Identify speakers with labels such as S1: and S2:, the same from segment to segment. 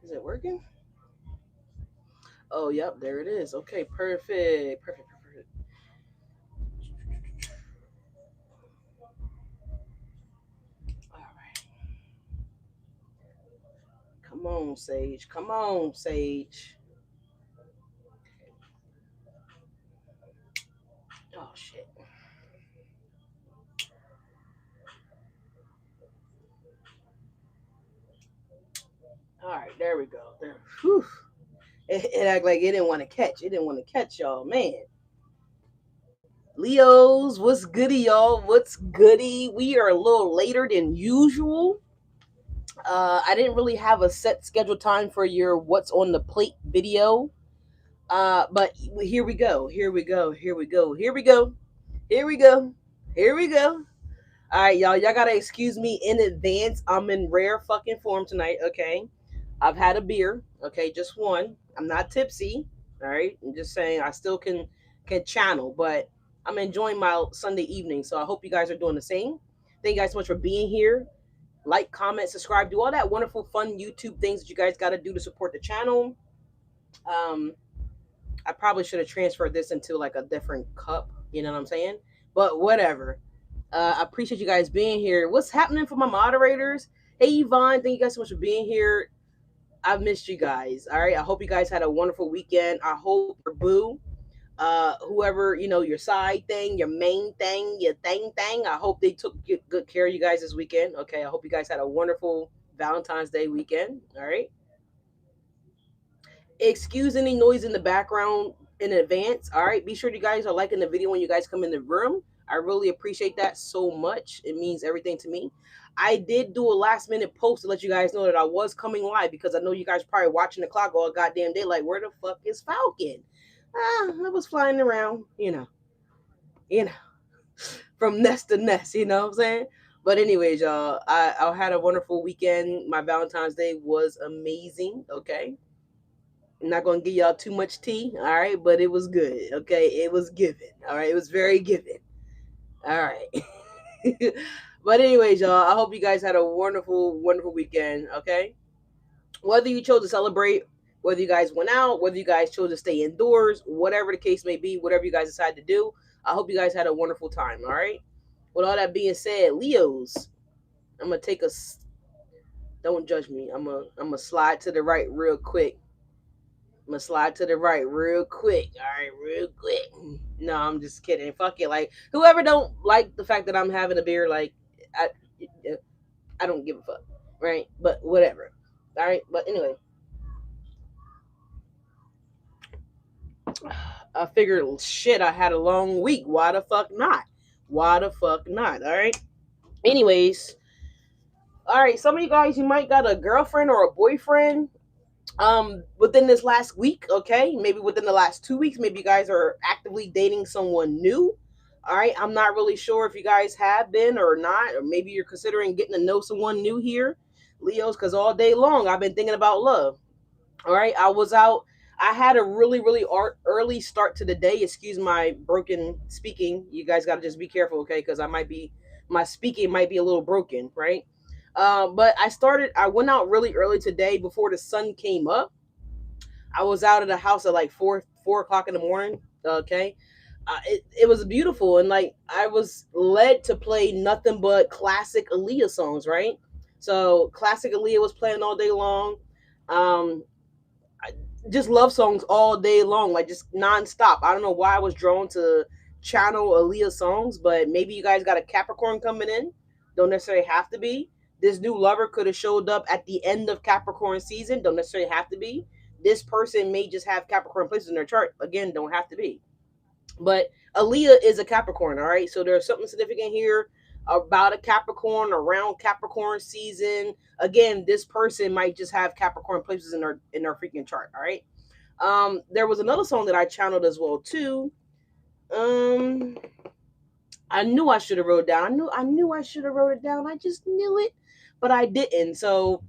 S1: Is it working? Oh, yep, there it is. Okay, perfect. Perfect, perfect. All right. Come on, Sage. Come on, Sage. Oh, shit. All right, there we go. There. Whew. It act like it didn't want to catch. It didn't want to catch y'all, man. Leos, what's goody, y'all? What's goody? We are a little later than usual. I didn't really have a set scheduled time for your what's on the plate video. But here we go. Here we go. Here we go. Here we go. Here we go. Here we go. All right, y'all. Y'all gotta excuse me in advance. I'm in rare fucking form tonight. Okay, I've had a beer. Okay, just one. I'm not tipsy. All right, I'm just saying I still can channel, but I'm enjoying my Sunday evening. So I hope you guys are doing the same. Thank you guys so much for being here. Like, comment, subscribe, do all that wonderful, fun YouTube things that you guys got to do to support the channel. Um, I probably should have transferred this into like a different cup. You know what I'm saying? But whatever. I appreciate you guys being here. What's happening for my moderators? Hey, Yvonne, thank you guys so much for being here. I've missed you guys. All right. I hope you guys had a wonderful weekend. I hope your boo, whoever, your side thing, your main thing, your thing. I hope they took good care of you guys this weekend. Okay. I hope you guys had a wonderful Valentine's Day weekend. All right. Excuse any noise in the background in advance. All right. Be sure you guys are liking the video when you guys come in the room. I really appreciate that so much. It means everything to me. I did do a last minute post to let you guys know that I was coming live because I know you guys probably watching the clock all goddamn day. Like, where the fuck is Falcon? I was flying around, you know, from nest to nest, you know what I'm saying? But anyways, y'all, I had a wonderful weekend. My Valentine's Day was amazing. Okay. I'm not gonna give y'all too much tea, all right, but it was good. Okay, it was given. All right, it was very given. All right. But anyways, y'all, I hope you guys had a wonderful, wonderful weekend. Okay, whether you chose to celebrate, whether you guys went out, whether you guys chose to stay indoors, whatever the case may be, whatever you guys decide to do, I hope you guys had a wonderful time. All right. With all that being said, Leos, I'm gonna take a. Don't judge me. I'm gonna slide to the right real quick. I'm gonna slide to the right real quick. All right, real quick. No, I'm just kidding. Fuck it. Like whoever don't like the fact that I'm having a beer, like I, I don't give a fuck, right? But whatever. All right. But anyway, I figured shit. I had a long week. Why the fuck not? Why the fuck not? All right. Anyways, all right. Some of you guys, you might got a girlfriend or a boyfriend within this last week. Okay, maybe within the last 2 weeks, maybe you guys are actively dating someone new. All right, I'm not really sure if you guys have been or not, or maybe you're considering getting to know someone new here, Leos, because all day long I've been thinking about love. All right, I was out. I had a really, really early start to the day. Excuse my broken speaking. You guys got to just be careful, okay? Because my speaking might be a little broken, right? But I went out really early today before the sun came up. I was out of the house at like 4 o'clock in the morning. Okay. It was beautiful. And like, I was led to play nothing but classic Aaliyah songs, right? So classic Aaliyah was playing all day long. Um, just love songs all day long, like just nonstop. I don't know why I was drawn to channel Aaliyah songs, but maybe you guys got a Capricorn coming in. Don't necessarily have to be. This new lover could have showed up at the end of Capricorn season. Don't necessarily have to be. This person may just have Capricorn places in their chart. Again, don't have to be. But Aaliyah is a Capricorn, all right? So there's something significant here about a Capricorn around Capricorn season. Again, this person might just have Capricorn places in their freaking chart, all right? There was another song that I channeled as well too. Um, I knew I should have wrote it down. I knew I should have wrote it down. I just knew it, but I didn't. So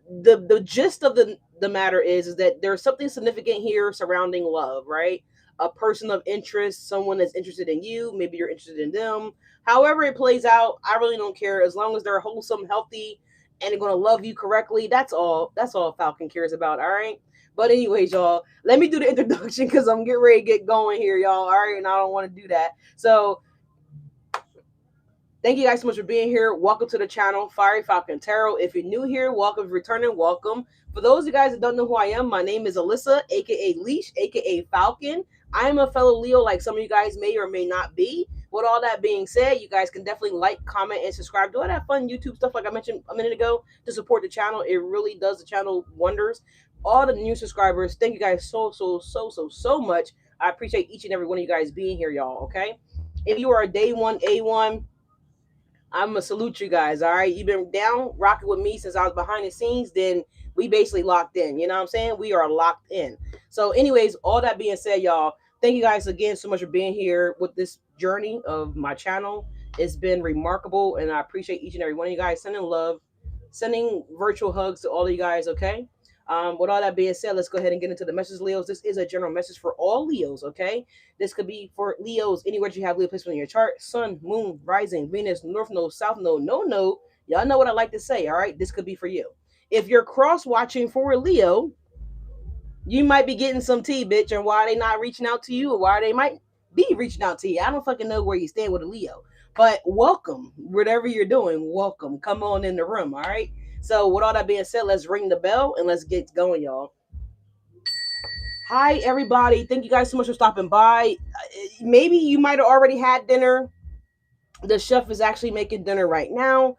S1: the gist of the matter is that there's something significant here surrounding love, right? A person of interest, someone that's interested in you, maybe you're interested in them. However it plays out, I really don't care as long as they're wholesome, healthy, and they're gonna love you correctly. That's all. That's all Falcon cares about. All right. But anyways, y'all, let me do the introduction because I'm getting ready to get going here, y'all. All right, and I don't want to do that. So thank you guys so much for being here. Welcome to the channel, Fiery Falcon Tarot. If you're new here, welcome. Returning, welcome. For those of you guys that don't know who I am, my name is Alyssa, aka Leash, aka Falcon. I am a fellow Leo, like some of you guys may or may not be. With all that being said, you guys can definitely like, comment, and subscribe. Do all that fun YouTube stuff like I mentioned a minute ago to support the channel. It really does the channel wonders. All the new subscribers, thank you guys so much. I appreciate each and every one of you guys being here, y'all. Okay, if you are a day one A1, I'm gonna salute you guys. All right, you've been down rocking with me since I was behind the scenes. Then we basically locked in. You know what I'm saying? We are locked in. So, anyways, all that being said, y'all, thank you guys again so much for being here with this journey of my channel. It's been remarkable, and I appreciate each and every one of you guys. Sending love, sending virtual hugs to all of you guys. Okay. With all that being said, let's go ahead and get into the message, Leos. This is a general message for all Leos, okay? This could be for Leos anywhere you have Leo placement in your chart: sun, moon, rising, Venus, north node, south node, no node. Y'all know what I like to say, all right? This could be for you. If you're cross watching for a Leo, you might be getting some tea, bitch, and why they not reaching out to you, or why they might be reaching out to you. I don't fucking know where you stand with a Leo, but welcome, whatever you're doing, welcome. Come on in the room, all right? So with all that being said, let's ring the bell and let's get going, y'all. Hi, everybody. Thank you guys so much for stopping by. Maybe you might have already had dinner. The chef is actually making dinner right now.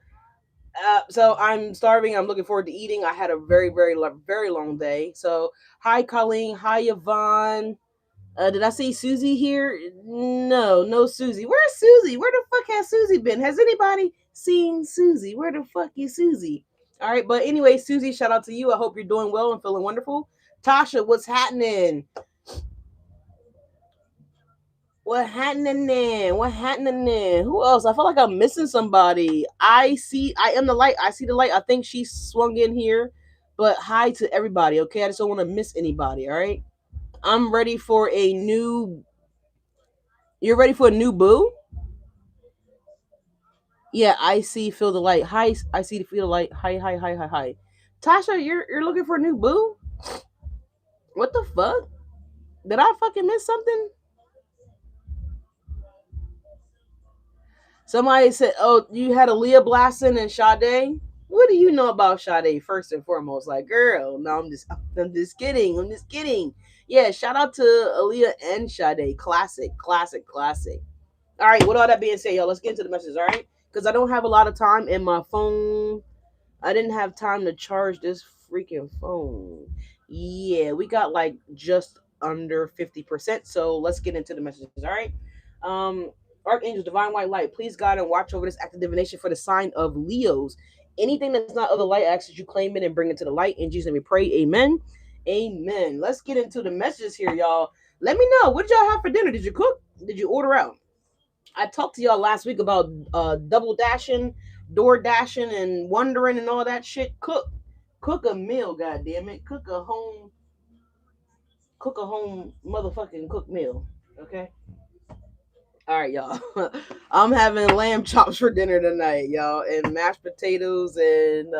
S1: So I'm starving. I'm looking forward to eating. I had a very long day. So hi, Colleen. Hi, Yvonne. Did I see Susie here? No Susie. Where's Susie? Where the fuck has Susie been? Has anybody seen Susie? Where the fuck is Susie? All right, but anyway, Susie, shout out to you. I hope you're doing well and feeling wonderful. Tasha, what's happening? What happening? What happening? Who else? I feel like I'm missing somebody. I am the light. I see the light. I think she swung in here. But hi to everybody, okay? I just don't want to miss anybody, all right? I'm ready for a new... You're ready for a new boo? Yeah, I see, feel the light. Hi, I see, feel the light. Hi. Tasha, you're looking for a new boo? What the fuck? Did I fucking miss something? Somebody said, "Oh, you had a Leah Blasson and Sade." What do you know about Sade? First and foremost, like, girl. No, I'm just kidding. Yeah, shout out to Aaliyah and Sade. Classic. All right. With all that being said, y'all, let's get into the messages. All right, because I don't have a lot of time in my phone. I didn't have time to charge this freaking phone. Yeah, we got like just under 50%. So let's get into the messages. All right. Archangel, divine white light, please guide and watch over this act of divination for the sign of Leos. Anything that's not of the light, I ask that you claim it and bring it to the light. In Jesus' name we pray. Amen. Amen. Let's get into the messages here, y'all. Let me know, what did y'all have for dinner? Did you cook? Did you order out? I talked to y'all last week about double dashing, door dashing, and wondering and all that shit. Cook a meal, goddammit. Cook a home motherfucking cooked meal. Okay. All right, y'all. I'm having lamb chops for dinner tonight, y'all, and mashed potatoes and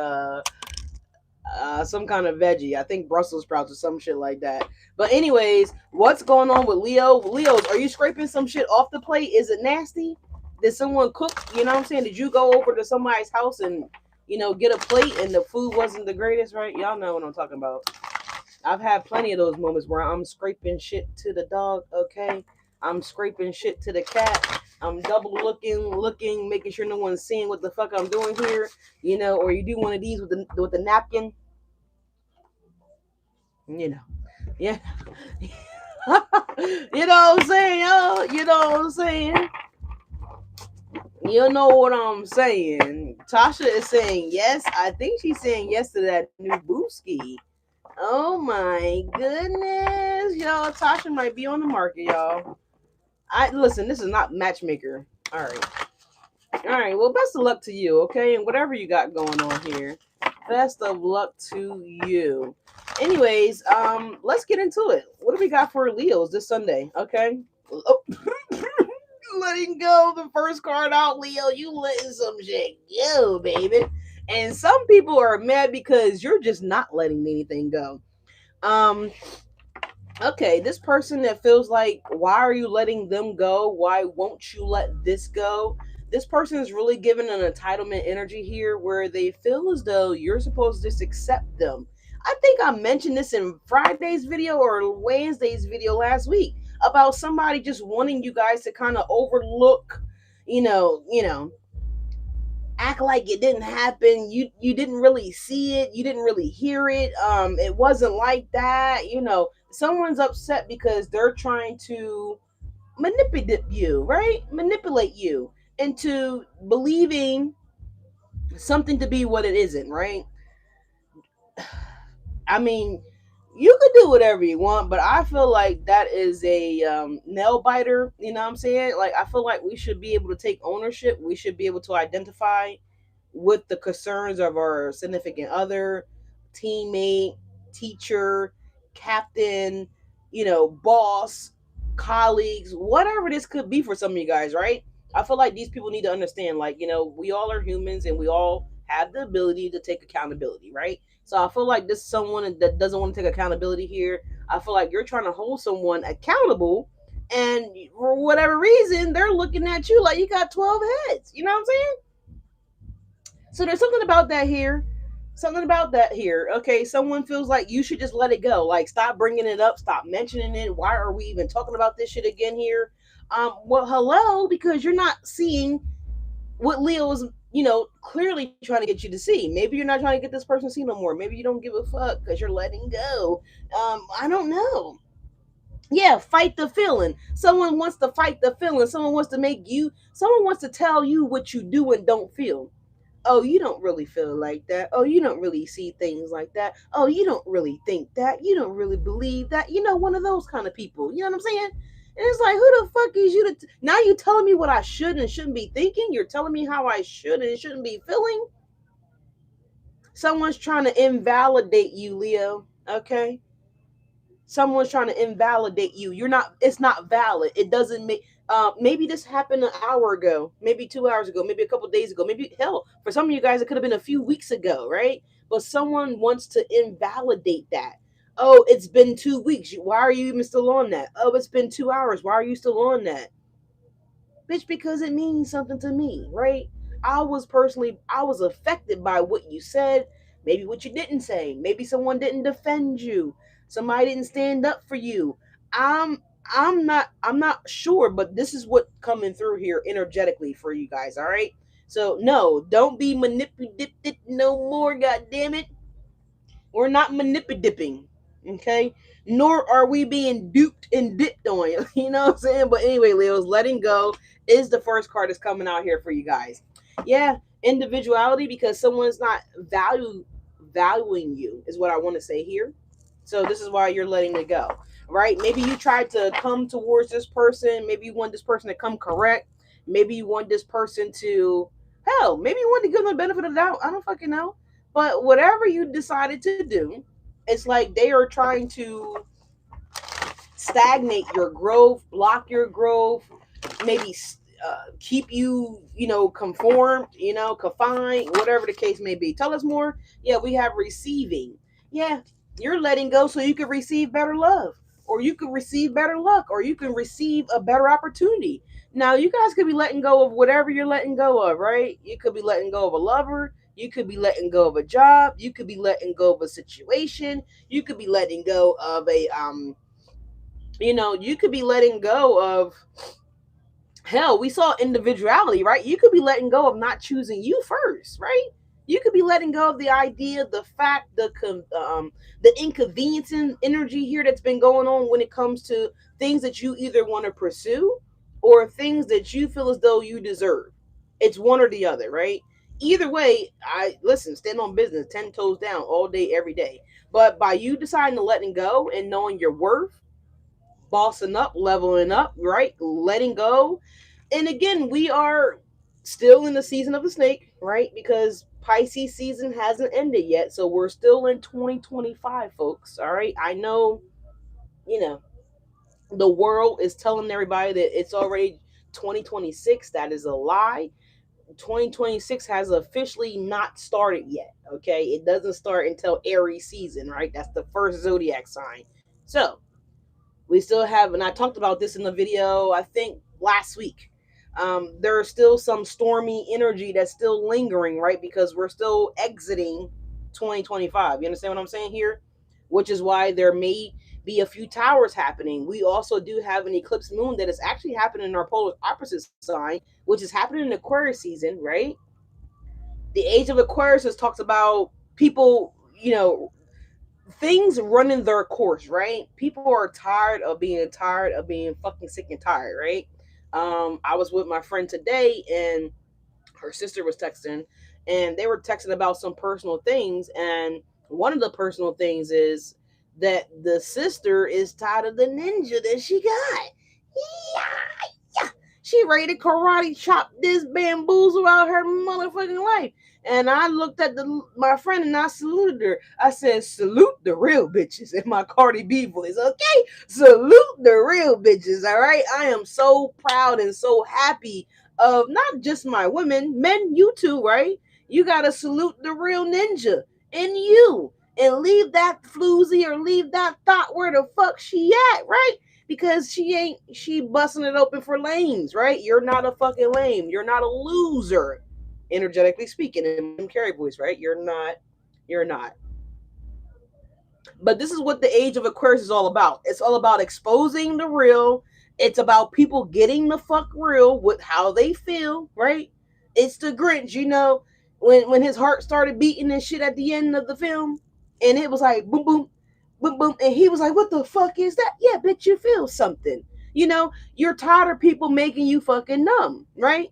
S1: some kind of veggie. I think Brussels sprouts or some shit like that. But anyways, what's going on with Leo? Leos, are you scraping some shit off the plate? Is it nasty? Did someone cook? You know what I'm saying? Did you go over to somebody's house and, get a plate and the food wasn't the greatest, right? Y'all know what I'm talking about. I've had plenty of those moments where I'm scraping shit to the dog, okay? I'm scraping shit to the cat. I'm double looking, making sure no one's seeing what the fuck I'm doing here, or you do one of these with the napkin, yeah. You know what I'm saying, yo? You know what I'm saying? You know what I'm saying? Tasha is saying yes. I think she's saying yes to that new booski. Oh my goodness, y'all! Tasha might be on the market, y'all. Listen. This is not matchmaker. All right. Well, best of luck to you, okay? And whatever you got going on here, best of luck to you. Anyways, let's get into it. What do we got for Leos this Sunday? Okay. Oh. Letting go the first card out, Leo. You letting some shit go, baby. And some people are mad because you're just not letting anything go. Um, okay, this person that feels like, why are you letting them go? Why won't you let this go? This person is really given an entitlement energy here where they feel as though you're supposed to just accept them. I think I mentioned this in Friday's video or Wednesday's video last week about somebody just wanting you guys to kind of overlook, act like it didn't happen. You didn't really see it, you didn't really hear it. It wasn't like that. Someone's upset because they're trying to manipulate you, right? Manipulate you into believing something to be what it isn't, right? I mean, you could do whatever you want, but I feel like that is a nail biter. You know what I'm saying? Like, I feel like we should be able to take ownership. We should be able to identify with the concerns of our significant other, teammate, teacher, captain, boss, colleagues, whatever this could be for some of you guys, right? I feel like these people need to understand, like, we all are humans and we all have the ability to take accountability, right? So I feel like this is someone that doesn't want to take accountability here. I feel like you're trying to hold someone accountable, and for whatever reason, they're looking at you like you got 12 heads. You know what I'm saying? So there's something about that here. Something about that here. Okay, someone feels like you should just let it go. Like, stop bringing it up. Stop mentioning it. Why are we even talking about this shit again here? Well, hello, because you're not seeing what Leo is, clearly trying to get you to see. Maybe you're not trying to get this person to see no more. Maybe you don't give a fuck because you're letting go. I don't know. Yeah, fight the feeling. Someone wants to fight the feeling. Someone wants to tell you what you do and don't feel. Oh, you don't really feel like that. Oh, you don't really see things like that. Oh, you don't really think that. You don't really believe that. One of those kind of people. You know what I'm saying? And it's like, who the fuck is you to now you telling me what I should and shouldn't be thinking? You're telling me how I should and shouldn't be feeling? Someone's trying to invalidate you, Leo. Okay? Someone's trying to invalidate you. It's not valid. It doesn't make maybe this happened an hour ago, maybe 2 hours ago, maybe a couple days ago, maybe hell, for some of you guys it could have been a few weeks ago, right? But someone wants to invalidate that. Oh, it's been 2 weeks. Why are you even still on that? Oh, it's been 2 hours. Why are you still on that? Bitch, because it means something to me, right? I was affected by what you said, maybe what you didn't say, maybe someone didn't defend you, somebody didn't stand up for you. I'm I'm not sure, but this is what coming through here energetically for you guys, all right? So no, don't be manipulated no more, god damn it. We're not manipulating, okay? Nor are we being duped and dipped on. You know what I'm saying? But anyway, Leo's letting go is the first card that's coming out here for you guys. Yeah, individuality, because someone's not valuing you is what I want to say here. So this is why you're letting it go, right? Maybe you tried to come towards this person. Maybe you want this person to come correct. Maybe you want this person to, hell, maybe you want to give them the benefit of the doubt. I don't fucking know. But whatever you decided to do, it's like they are trying to stagnate your growth, block your growth, maybe keep you, conformed, confined, whatever the case may be. Tell us more. Yeah, we have receiving. Yeah, you're letting go so you can receive better love, or you can receive better luck, or you can receive a better opportunity. Now, you guys could be letting go of whatever you're letting go of, right? You could be letting go of a lover. You could be letting go of a job. You could be letting go of a situation. You could be letting go of you could be letting go of, hell, we saw individuality, right? You could be letting go of not choosing you first, right? You could be letting go of the idea, the fact, the inconveniencing energy here that's been going on when it comes to things that you either want to pursue or things that you feel as though you deserve. It's one or the other, right? Either way, I listen, stand on business, 10 toes down all day, every day. But by you deciding to letting go and knowing your worth, bossing up, leveling up, right? Letting go. And again, we are still in the season of the snake, right? Because Pisces season hasn't ended yet. So we're still in 2025, folks. All right. I know, you know, the world is telling everybody that it's already 2026. That is a lie. 2026 has officially not started yet. Okay, it doesn't start until Aries season, right? That's the first zodiac sign. So we still have, and I talked about this in the video, I think last week. There's still some stormy energy that's still lingering, right? Because we're still exiting 2025. You understand what I'm saying here? Which is why there may be a few towers happening. We also do have an eclipse moon that is actually happening in our polar opposite sign, which is happening in Aquarius season, right? The age of Aquarius just talks about people, things running their course, right? People are tired of being fucking sick and tired, right? I was with my friend today, and her sister was texting, and they were texting about some personal things, and one of the personal things is that the sister is tired of the ninja that she got. Yeah, yeah. She ready to karate chop this bamboozle out her motherfucking life. And I looked at my friend and I saluted her. I said, salute the real bitches in my Cardi B voice, okay? Salute the real bitches, all right? I am so proud and so happy of not just my women, men, you too, right? You gotta salute the real ninja in you and leave that floozy or leave that thought where the fuck she at, right? Because she busting it open for lames, right? You're not a fucking lame. You're not a loser, energetically speaking, in Jim Carrey voice, right? You're not. But this is what the age of Aquarius is all about. It's all about exposing the real. It's about people getting the fuck real with how they feel, right? It's the Grinch, when his heart started beating and shit at the end of the film, and it was like boom, boom, boom, boom, and he was like, "What the fuck is that?" Yeah, bitch, you feel something. You're tired of people making you fucking numb, right?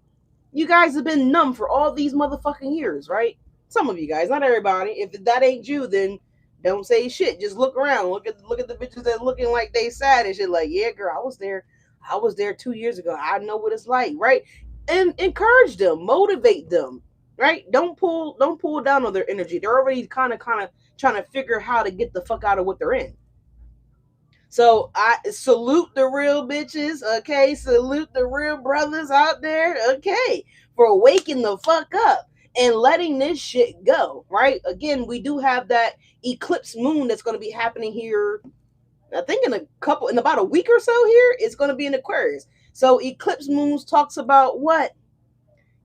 S1: You guys have been numb for all these motherfucking years, right? Some of you guys, not everybody. If that ain't you, then don't say shit. Just look around. Look at the bitches that looking like they sad and shit. Like, yeah, girl, I was there. I was there 2 years ago. I know what it's like, right? And encourage them, motivate them, right? Don't pull down on their energy. They're already kind of trying to figure how to get the fuck out of what they're in. So I salute the real bitches, okay? Salute the real brothers out there, okay? For waking the fuck up and letting this shit go, right? Again, we do have that eclipse moon that's going to be happening here. I think in about a week or so here, it's going to be in Aquarius. So eclipse moons talks about what?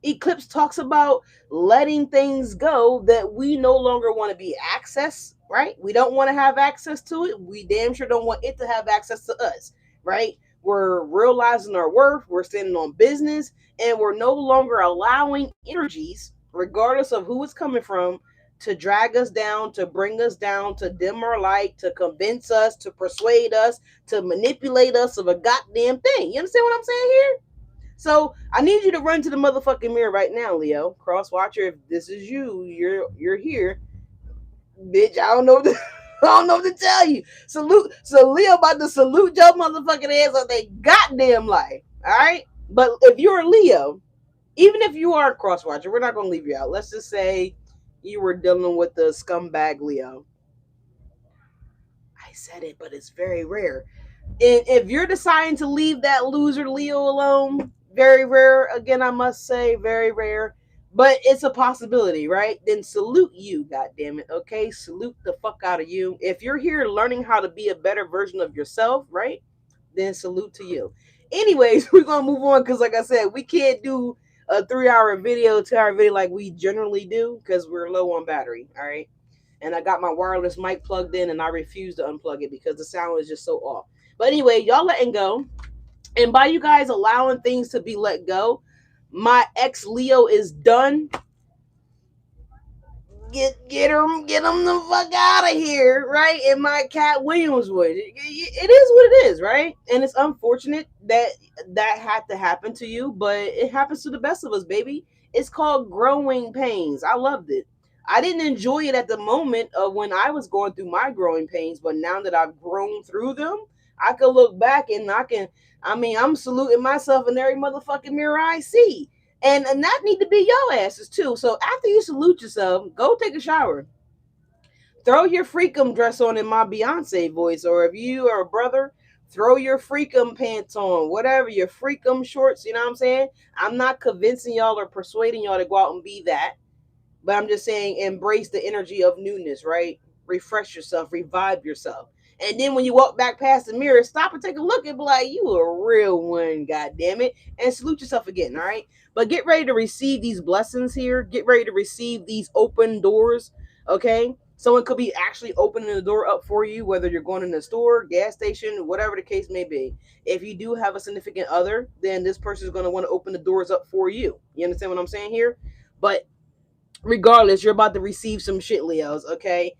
S1: Eclipse talks about letting things go that we no longer want to be accessed, right? We don't want to have access to it. We damn sure don't want it to have access to us, right? We're realizing our worth, we're standing on business, and we're no longer allowing energies, regardless of who it's coming from, to drag us down, to bring us down, to dim our light, to convince us, to persuade us, to manipulate us of a goddamn thing. You understand what I'm saying here? So I need you to run to the motherfucking mirror right now, Leo. Cross watcher, if this is you, you're here. Bitch, I don't know I don't know what to tell you. Salute. So Leo about to salute your motherfucking ass on their goddamn life. Alright? But if you're a Leo, even if you are a cross watcher, we're not gonna leave you out. Let's just say you were dealing with the scumbag Leo. I said it, but it's very rare. And if you're deciding to leave that loser Leo alone, very rare. Again, I must say, very rare. But it's a possibility, right? Then salute you, goddammit. Okay, salute the fuck out of you. If you're here learning how to be a better version of yourself, right? Then salute to you. Anyways, we're gonna move on because, like I said, we can't do a 3-hour video, 2-hour video like we generally do because we're low on battery. All right. And I got my wireless mic plugged in and I refuse to unplug it because the sound is just so off. But anyway, y'all letting go. And by you guys allowing things to be let go, my ex Leo is done. Get him the fuck out of here, right? In my Cat Williams voice. It is what it is, right? And it's unfortunate that had to happen to you, but it happens to the best of us, baby. It's called growing pains. I loved it. I didn't enjoy it at the moment of when I was going through my growing pains, but now that I've grown through them, I can look back and I'm saluting myself in every motherfucking mirror I see. And that need to be your asses too. So after you salute yourself, go take a shower. Throw your freakum dress on in my Beyonce voice, or if you are a brother, throw your freakum pants on, whatever, your freakum shorts, you know what I'm saying? I'm not convincing y'all or persuading y'all to go out and be that, but I'm just saying embrace the energy of newness, right? Refresh yourself, revive yourself. And then when you walk back past the mirror, stop and take a look and be like, you a real one, god damn it. And salute yourself again, all right? But get ready to receive these blessings here. Get ready to receive these open doors, okay? Someone could be actually opening the door up for you, whether you're going in the store, gas station, whatever the case may be. If you do have a significant other, then this person is going to want to open the doors up for you. You understand what I'm saying here? But regardless, you're about to receive some shit, Leos, okay?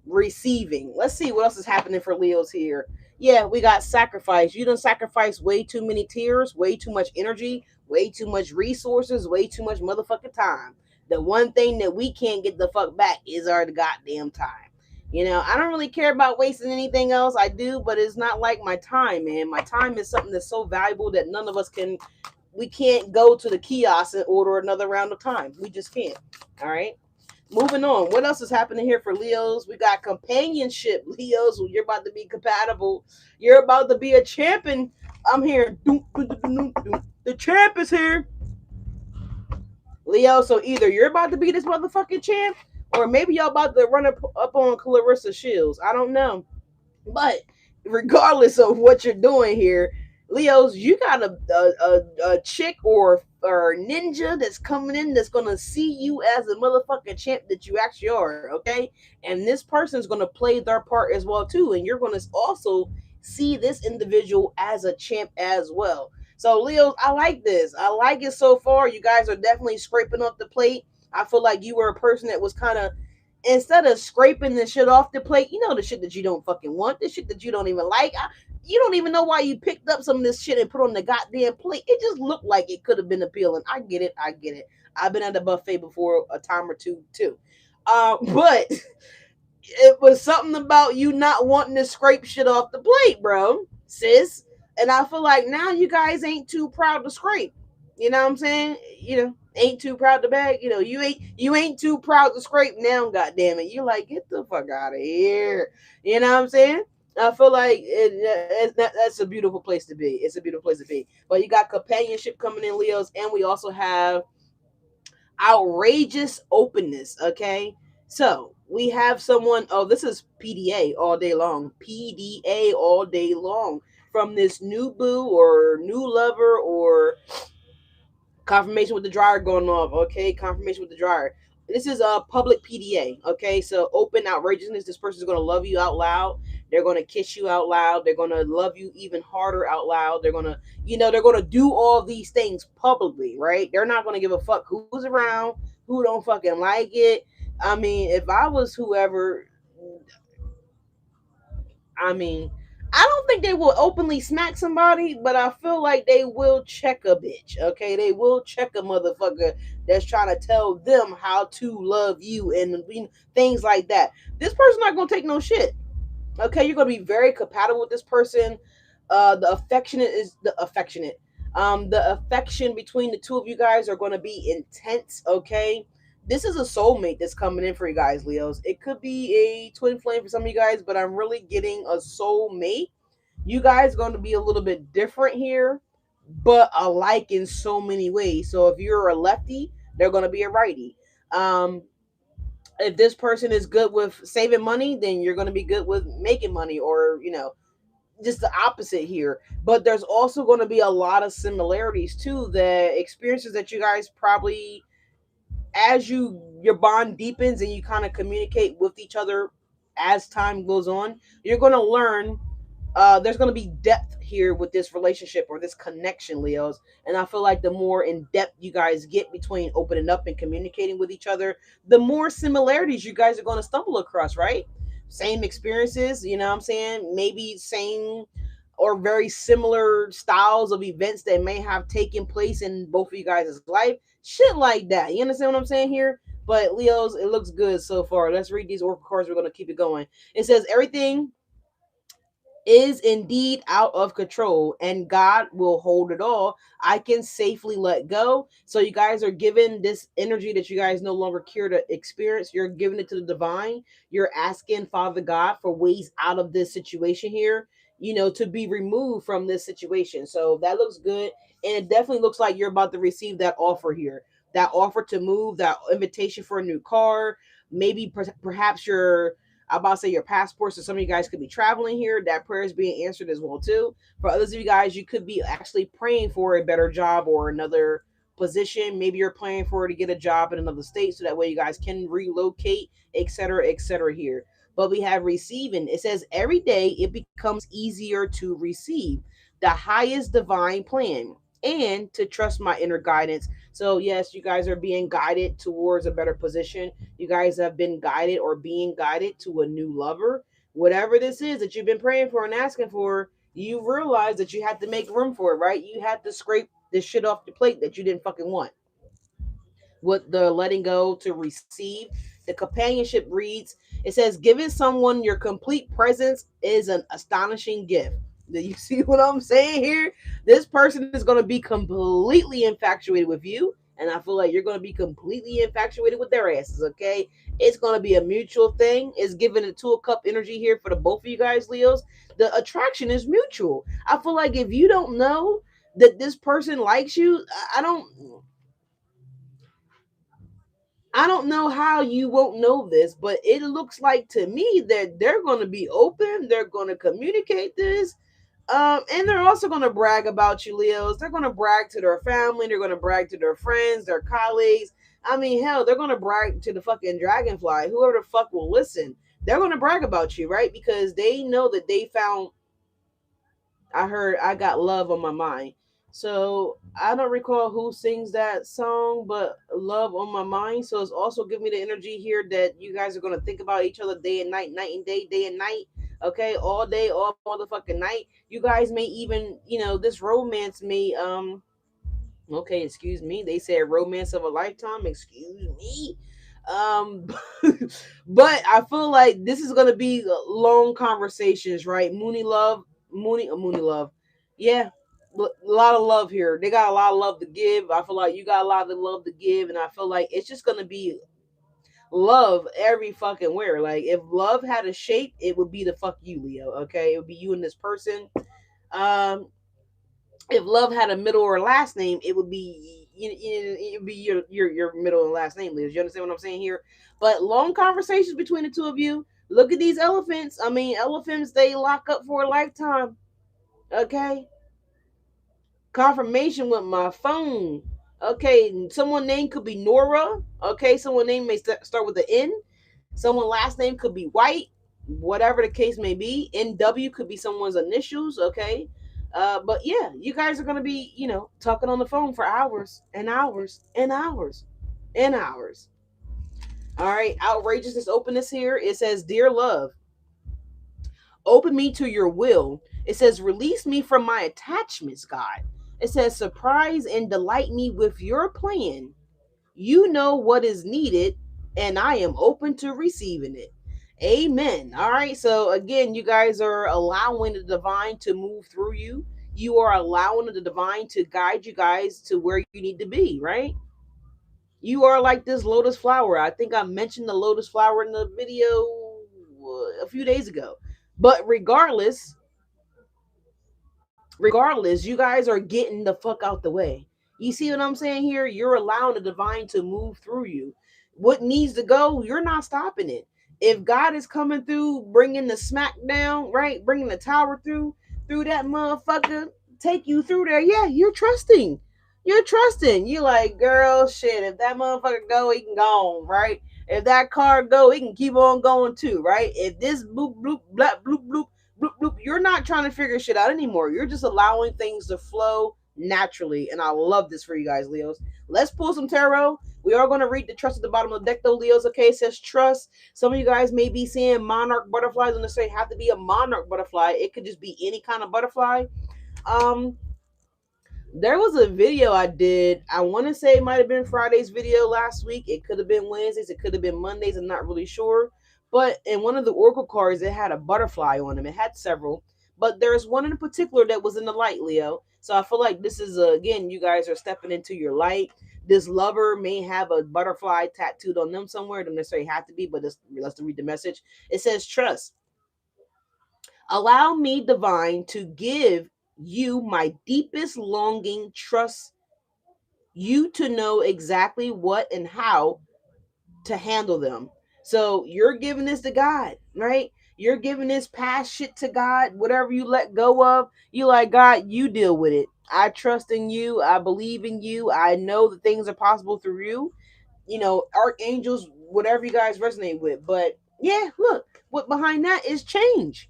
S1: Receiving. Let's see what else is happening for Leos here. Yeah, we got sacrifice. You done sacrifice way too many tears, way too much energy, way too much resources, way too much motherfucking time. The one thing that we can't get the fuck back is our goddamn time. You know, I don't really care about wasting anything else. I do, but it's not like my time, man. My time is something that's so valuable that none of us can, we can't go to the kiosk and order another round of time. We just can't. All right. Moving on. What else is happening here for Leos? We got companionship. Leos, you're about to be compatible. You're about to be a champion. I'm here. The champ is here. Leo, so either you're about to be this motherfucking champ, or maybe y'all about to run up on Clarissa Shields. I don't know. But regardless of what you're doing here, Leos, you got a chick or ninja that's coming in that's gonna see you as a motherfucking champ that you actually are, okay? And this person's gonna play their part as well too, and you're gonna also see this individual as a champ as well. So Leos, I like this. I like it so far. You guys are definitely scraping up the plate. I feel like you were a person that was kind of, instead of scraping the shit off the plate, you know, the shit that you don't fucking want, the shit that you don't even like. You don't even know why you picked up some of this shit and put on the goddamn plate. It just looked like it could have been appealing. I get it. I get it. I've been at a buffet before a time or two too. But it was something about you not wanting to scrape shit off the plate, bro, sis. And I feel like now you guys ain't too proud to scrape. You know what I'm saying? You know, ain't too proud to bag. You know, you ain't too proud to scrape now. God damn it, you like, get the fuck out of here. You know what I'm saying? I feel like that's a beautiful place to be. It's a beautiful place to be. But you got companionship coming in, Leos, and we also have outrageous openness. Okay, so we have someone. Oh, this is PDA all day long. PDA all day long from this new boo or new lover or confirmation with the dryer going off. Okay, confirmation with the dryer. This is a public PDA. Okay, so open outrageousness. This person's gonna love you out loud. They're gonna kiss you out loud. They're gonna love you even harder out loud. They're gonna, they're gonna do all these things publicly, right? They're not gonna give a fuck who's around, who don't fucking like it. I mean, if I was whoever, I mean, I don't think they will openly smack somebody, but I feel like they will check a bitch. Okay, they will check a motherfucker that's trying to tell them how to love you and things like that. This person's not gonna take no shit. Okay, you're gonna be very compatible with this person. The affectionate is the affectionate. The affection between the two of you guys are gonna be intense. Okay, this is a soulmate that's coming in for you guys, Leos. It could be a twin flame for some of you guys, but I'm really getting a soulmate. You guys are going to be a little bit different here, but alike in so many ways. So if you're a lefty, they're going to be a righty. Um, if this person is good with saving money, then you're going to be good with making money, or just the opposite here. But there's also going to be a lot of similarities too. The experiences that you guys probably, as your bond deepens and you kind of communicate with each other as time goes on, you're going to learn. There's going to be depth here with this relationship or this connection, Leos. And I feel like the more in depth you guys get between opening up and communicating with each other, the more similarities you guys are going to stumble across, right? Same experiences, you know what I'm saying? Maybe same or very similar styles of events that may have taken place in both of you guys' life. Shit like that. You understand what I'm saying here? But Leos, it looks good so far. Let's read these oracle cards. We're going to keep it going. It says everything is indeed out of control and God will hold it all. I can safely let go. So you guys are given this energy that you guys no longer care to experience. You're giving it to the divine. You're asking Father God for ways out of this situation here. to be removed from this situation. So that looks good. And it definitely looks like you're about to receive that offer here. That offer to move, that invitation for a new car, maybe perhaps your, I'm about to say your passport. So some of you guys could be traveling here. That prayer is being answered as well too. For others of you guys, you could be actually praying for a better job or another position. Maybe you're praying for to get a job in another state so that way you guys can relocate, etc., here. But we have receiving. It says every day it becomes easier to receive the highest divine plan and to trust my inner guidance. So yes, you guys are being guided towards a better position. You guys have been guided or being guided to a new lover. Whatever this is that you've been praying for and asking for, you realize that you have to make room for it, right? You have to scrape this shit off the plate that you didn't fucking want. With the letting go to receive. The companionship reads, it says, giving someone your complete presence is an astonishing gift. Do you see what I'm saying here? This person is going to be completely infatuated with you. And I feel like you're going to be completely infatuated with their asses, okay? It's going to be a mutual thing. It's giving a two cup energy here for the both of you guys, Leos. The attraction is mutual. I feel like if you don't know that this person likes you, I don't know how you won't know this, but it looks like to me that they're going to be open. They're going to communicate this. And they're also going to brag about you, Leos. They're going to brag to their family. They're going to brag to their friends, their colleagues. I mean, hell, they're going to brag to the fucking dragonfly. Whoever the fuck will listen, they're going to brag about you, right? Because they know that they found, I heard I got love on my mind. So I don't recall who sings that song, but love on my mind. So it's also giving me the energy here that you guys are gonna think about each other day and night, night and day, day and night. Okay, all day, all motherfucking night. You guys may even, this romance may okay, excuse me. They said romance of a lifetime. Excuse me. Um, but I feel like this is gonna be long conversations, right? Mooney love. Yeah, a lot of love here. They got a lot of love to give. I feel like you got a lot of love to give, and I feel like it's just gonna be love every fucking where. Like if love had a shape, it would be the fuck you, Leo. Okay, it would be you and this person. Um, if love had a middle or last name, it would be it would be your middle and last name, Liz. You understand what I'm saying here? But long conversations between the two of you. Look at these elephants. I mean, elephants they lock up for a lifetime. Okay, confirmation with my phone. Okay, someone name could be Nora. Okay, someone name may start with the N. Someone last name could be White. Whatever the case may be, NW could be someone's initials. Okay, but yeah, you guys are gonna be talking on the phone for hours and hours and hours and hours. All right, outrageousness openness here. It says, "Dear love, open me to your will." It says, "Release me from my attachments, God." It says, "Surprise and delight me with your plan. You know what is needed, and I am open to receiving it." Amen. All right. So, again, you guys are allowing the divine to move through you. You are allowing the divine to guide you guys to where you need to be, right? You are like this lotus flower. I think I mentioned the lotus flower in the video a few days ago. But regardless, you guys are getting the fuck out the way. You see what I'm saying here? You're allowing the divine to move through you. What needs to go, you're not stopping it. If God is coming through, bringing the smack down, right? Bringing the tower through that motherfucker, take you through there. Yeah, you're trusting. You're trusting. You like, girl, shit. If that motherfucker go, he can go on, right? If that car go, he can keep on going too, right? If this bloop bloop blah bloop bloop bloop, bloop, you're not trying to figure shit out anymore. You're just allowing things to flow naturally. And I love this for you guys, Leos. Let's pull some tarot. We are going to read the trust at the bottom of the deck, though, Leos. Okay, it says trust. Some of you guys may be seeing monarch butterflies, and they say have to be a monarch butterfly. It could just be any kind of butterfly. Um, there was a video I did. I want to say it might have been Friday's video last week. It could have been Wednesdays. It could have been Mondays. I'm not really sure. But in one of the oracle cards, it had a butterfly on them. It had several. But there's one in particular that was in the light, Leo. So I feel like this is, again, you guys are stepping into your light. This lover may have a butterfly tattooed on them somewhere. It doesn't necessarily have to be, but let's read the message. It says trust. Allow me, divine, to give you my deepest longing, trust you to know exactly what and how to handle them. So you're giving this to God, right? You're giving this past shit to God. Whatever you let go of, you like, God, you deal with it. I trust in you. I believe in you. I know that things are possible through you. You know, archangels, whatever you guys resonate with. But yeah, look, what behind that is change.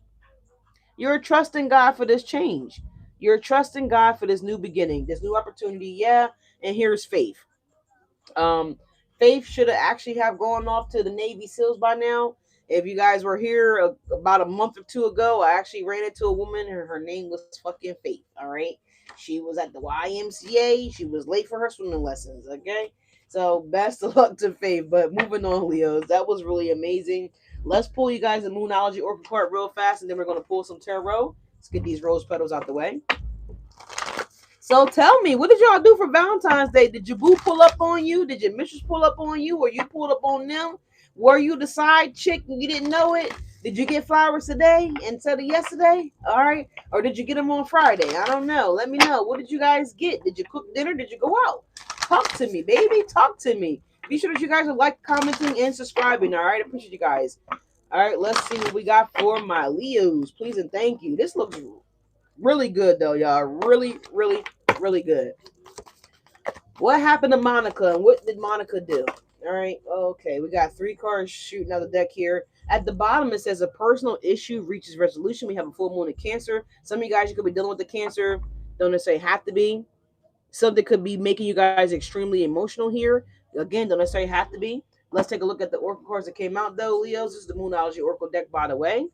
S1: You're trusting God for this change. You're trusting God for this new beginning, this new opportunity. Yeah, and here's faith. Um, Faith should have actually have gone off to the Navy SEALs by now. If you guys were here about a month or two ago, I actually ran into a woman. Her name was fucking Faith. All right, she was at the YMCA. She was late for her swimming lessons. Okay, so best of luck to Faith. But moving on, Leos, that was really amazing. Let's pull you guys a Moonology Oracle card real fast, and then we're gonna pull some tarot. Let's get these rose petals out the way. So tell me, what did y'all do for Valentine's Day? Did your boo pull up on you? Did your mistress pull up on you? Or you pulled up on them? Were you the side chick and you didn't know it? Did you get flowers today instead of yesterday? All right. Or did you get them on Friday? I don't know. Let me know. What did you guys get? Did you cook dinner? Did you go out? Talk to me, baby. Talk to me. Be sure that you guys are like, commenting, and subscribing. All right. I appreciate you guys. All right. Let's see what we got for my Leos. Please and thank you. This looks really good, though, y'all. Really, really, really good. What happened to Monica and what did Monica do? All right. Okay. We got 3 cards shooting out the deck here. At the bottom, it says a personal issue reaches resolution. We have a full moon in Cancer. Some of you guys, you could be dealing with the Cancer. Don't necessarily have to be. Something could be making you guys extremely emotional here. Again, don't necessarily have to be. Let's take a look at the Oracle cards that came out, though, Leos. This is the Moonology Oracle deck, by the way.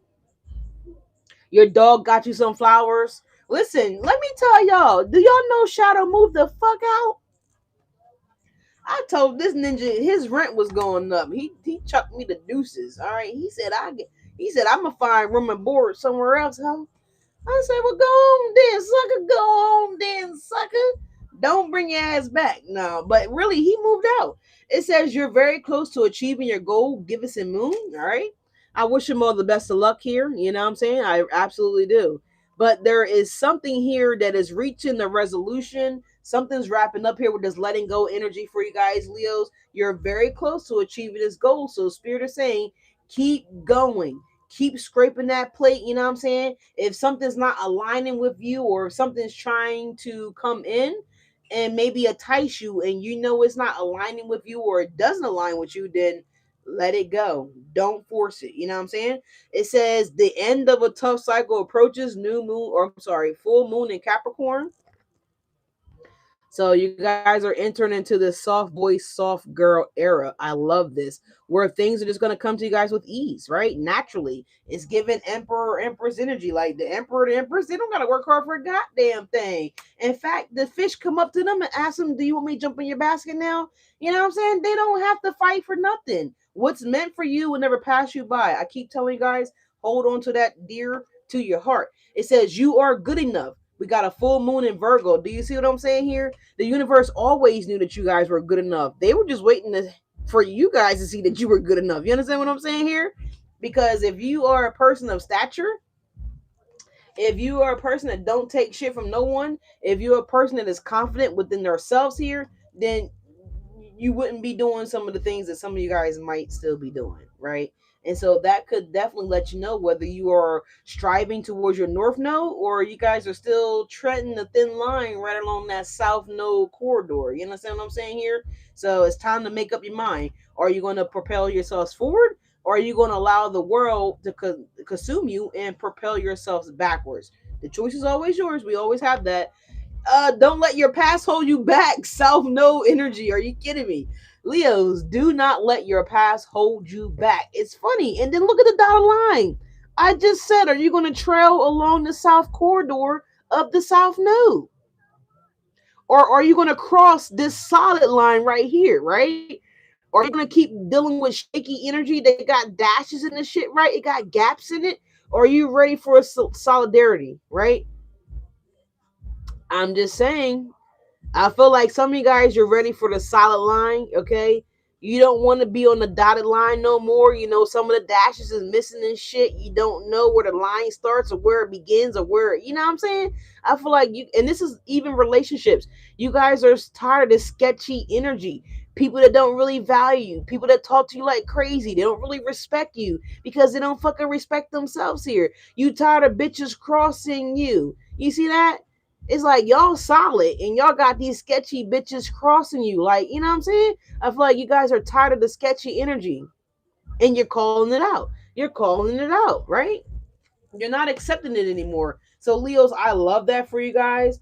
S1: Your dog got you some flowers. Listen, let me tell y'all. Do y'all know Shadow moved the fuck out? I told this ninja his rent was going up. He chucked me the deuces. All right. He said I'm gonna find room and board somewhere else, huh? I said, well, go on then, sucker. Go on then, sucker. Don't bring your ass back. No, but really, he moved out. It says you're very close to achieving your goal, Give us a moon. All right. I wish him all the best of luck here. You know what I'm saying? I absolutely do. But there is something here that is reaching the resolution. Something's wrapping up here with this letting go energy for you guys, Leos. You're very close to achieving this goal. So, Spirit is saying, keep going, keep scraping that plate. You know what I'm saying? If something's not aligning with you or if something's trying to come in and maybe entice you and you know it's not aligning with you or it doesn't align with you, then let it go. Don't force it. You know what I'm saying? It says the end of a tough cycle approaches, new moon, or I'm sorry, full moon in Capricorn. So you guys are entering into this soft boy, soft girl era. I love this, where things are just going to come to you guys with ease, right? Naturally. It's giving emperor, empress energy. Like the emperor, the empress, they don't got to work hard for a goddamn thing. In fact, the fish come up to them and ask them, do you want me to jump in your basket now? You know what I'm saying? They don't have to fight for nothing. What's meant for you will never pass you by. I keep telling you guys, hold on to that dear to your heart. It says you are good enough. We got a full moon in Virgo. Do you see what I'm saying here? The universe always knew that you guys were good enough. They were just for you guys to see that you were good enough. You understand what I'm saying here? Because if you are a person of stature, if you are a person that don't take shit from no one, if you're a person that is confident within themselves here, then you wouldn't be doing some of the things that some of you guys might still be doing, right? And so that could definitely let you know whether you are striving towards your north node or you guys are still treading the thin line right along that south node corridor. You understand what I'm saying here? So it's time to make up your mind. Are you going to propel yourselves forward or are you going to allow the world to consume you and propel yourselves backwards? The choice is always yours. We always have that. Don't let your past hold you back. Self no energy. Are you kidding me? Leos, do not let your past hold you back. It's funny. And then look at the dotted line. I just said, are you going to trail along the south corridor of the south node? Or are you going to cross this solid line right here, right? Or are you going to keep dealing with shaky energy that got dashes in the shit, right? It got gaps in it. Or are you ready for a solidarity, right? I'm just saying, I feel like some of you guys, you're ready for the solid line, okay? You don't want to be on the dotted line no more. You know, some of the dashes is missing and shit. You don't know where the line starts or where it begins or where, you know what I'm saying? I feel like you, and this is even relationships. You guys are tired of this sketchy energy. People that don't really value you, people that talk to you like crazy. They don't really respect you because they don't fucking respect themselves here. You tired of bitches crossing you. You see that? It's like y'all solid and y'all got these sketchy bitches crossing you. Like, you know what I'm saying? I feel like you guys are tired of the sketchy energy and you're calling it out. You're calling it out, right? You're not accepting it anymore. So, Leos, I love that for you guys.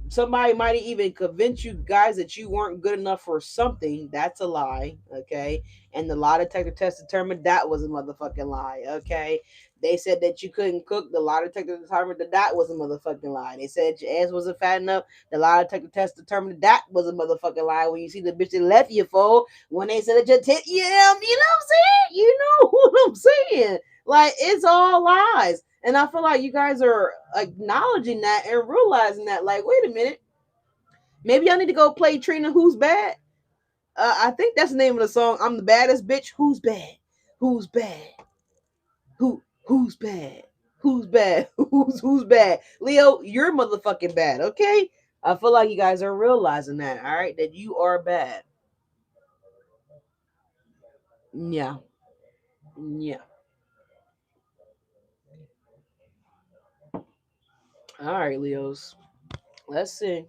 S1: Somebody might even convince you guys that you weren't good enough for something. That's a lie, okay? And the lie detector test determined that was a motherfucking lie, okay? They said that you couldn't cook. The lie detector determined that that was a motherfucking lie. They said your ass wasn't fat enough. The lie detector test determined that was a motherfucking lie. When you see the bitch that left you for, when they said that your tit, yeah, you know what I'm saying? You know what I'm saying? Like, it's all lies. And I feel like you guys are acknowledging that and realizing that, like, wait a minute, maybe I need to go play Trina Who's Bad. I think that's the name of the song. I'm the baddest bitch. Who's bad? Who's bad? Who's bad? Who's bad? Who's bad? Leo, you're motherfucking bad, okay? I feel like you guys are realizing that, all right? That you are bad. Yeah. Yeah. All right, Leos. Let's see.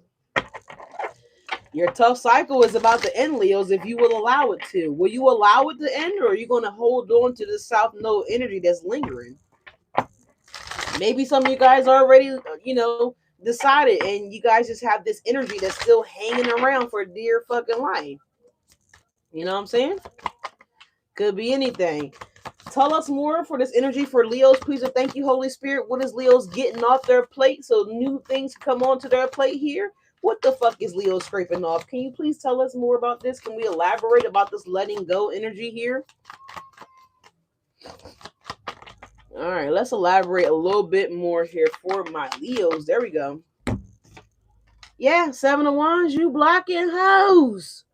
S1: Your tough cycle is about to end, Leos, if you will allow it to. Will you allow it to end, or are you going to hold on to the South Node energy that's lingering? Maybe some of you guys already, decided, and you guys just have this energy that's still hanging around for dear fucking life. You know what I'm saying? Could be anything. Tell us more for this energy for Leos, please, and thank you, Holy Spirit. What is Leos getting off their plate so new things come onto their plate here? What the fuck is Leo scraping off? Can you please tell us more about this? Can we elaborate about this letting go energy here? All right, let's elaborate a little bit more here for my Leos. There we go. Yeah, 7 of Wands, you blocking hoes.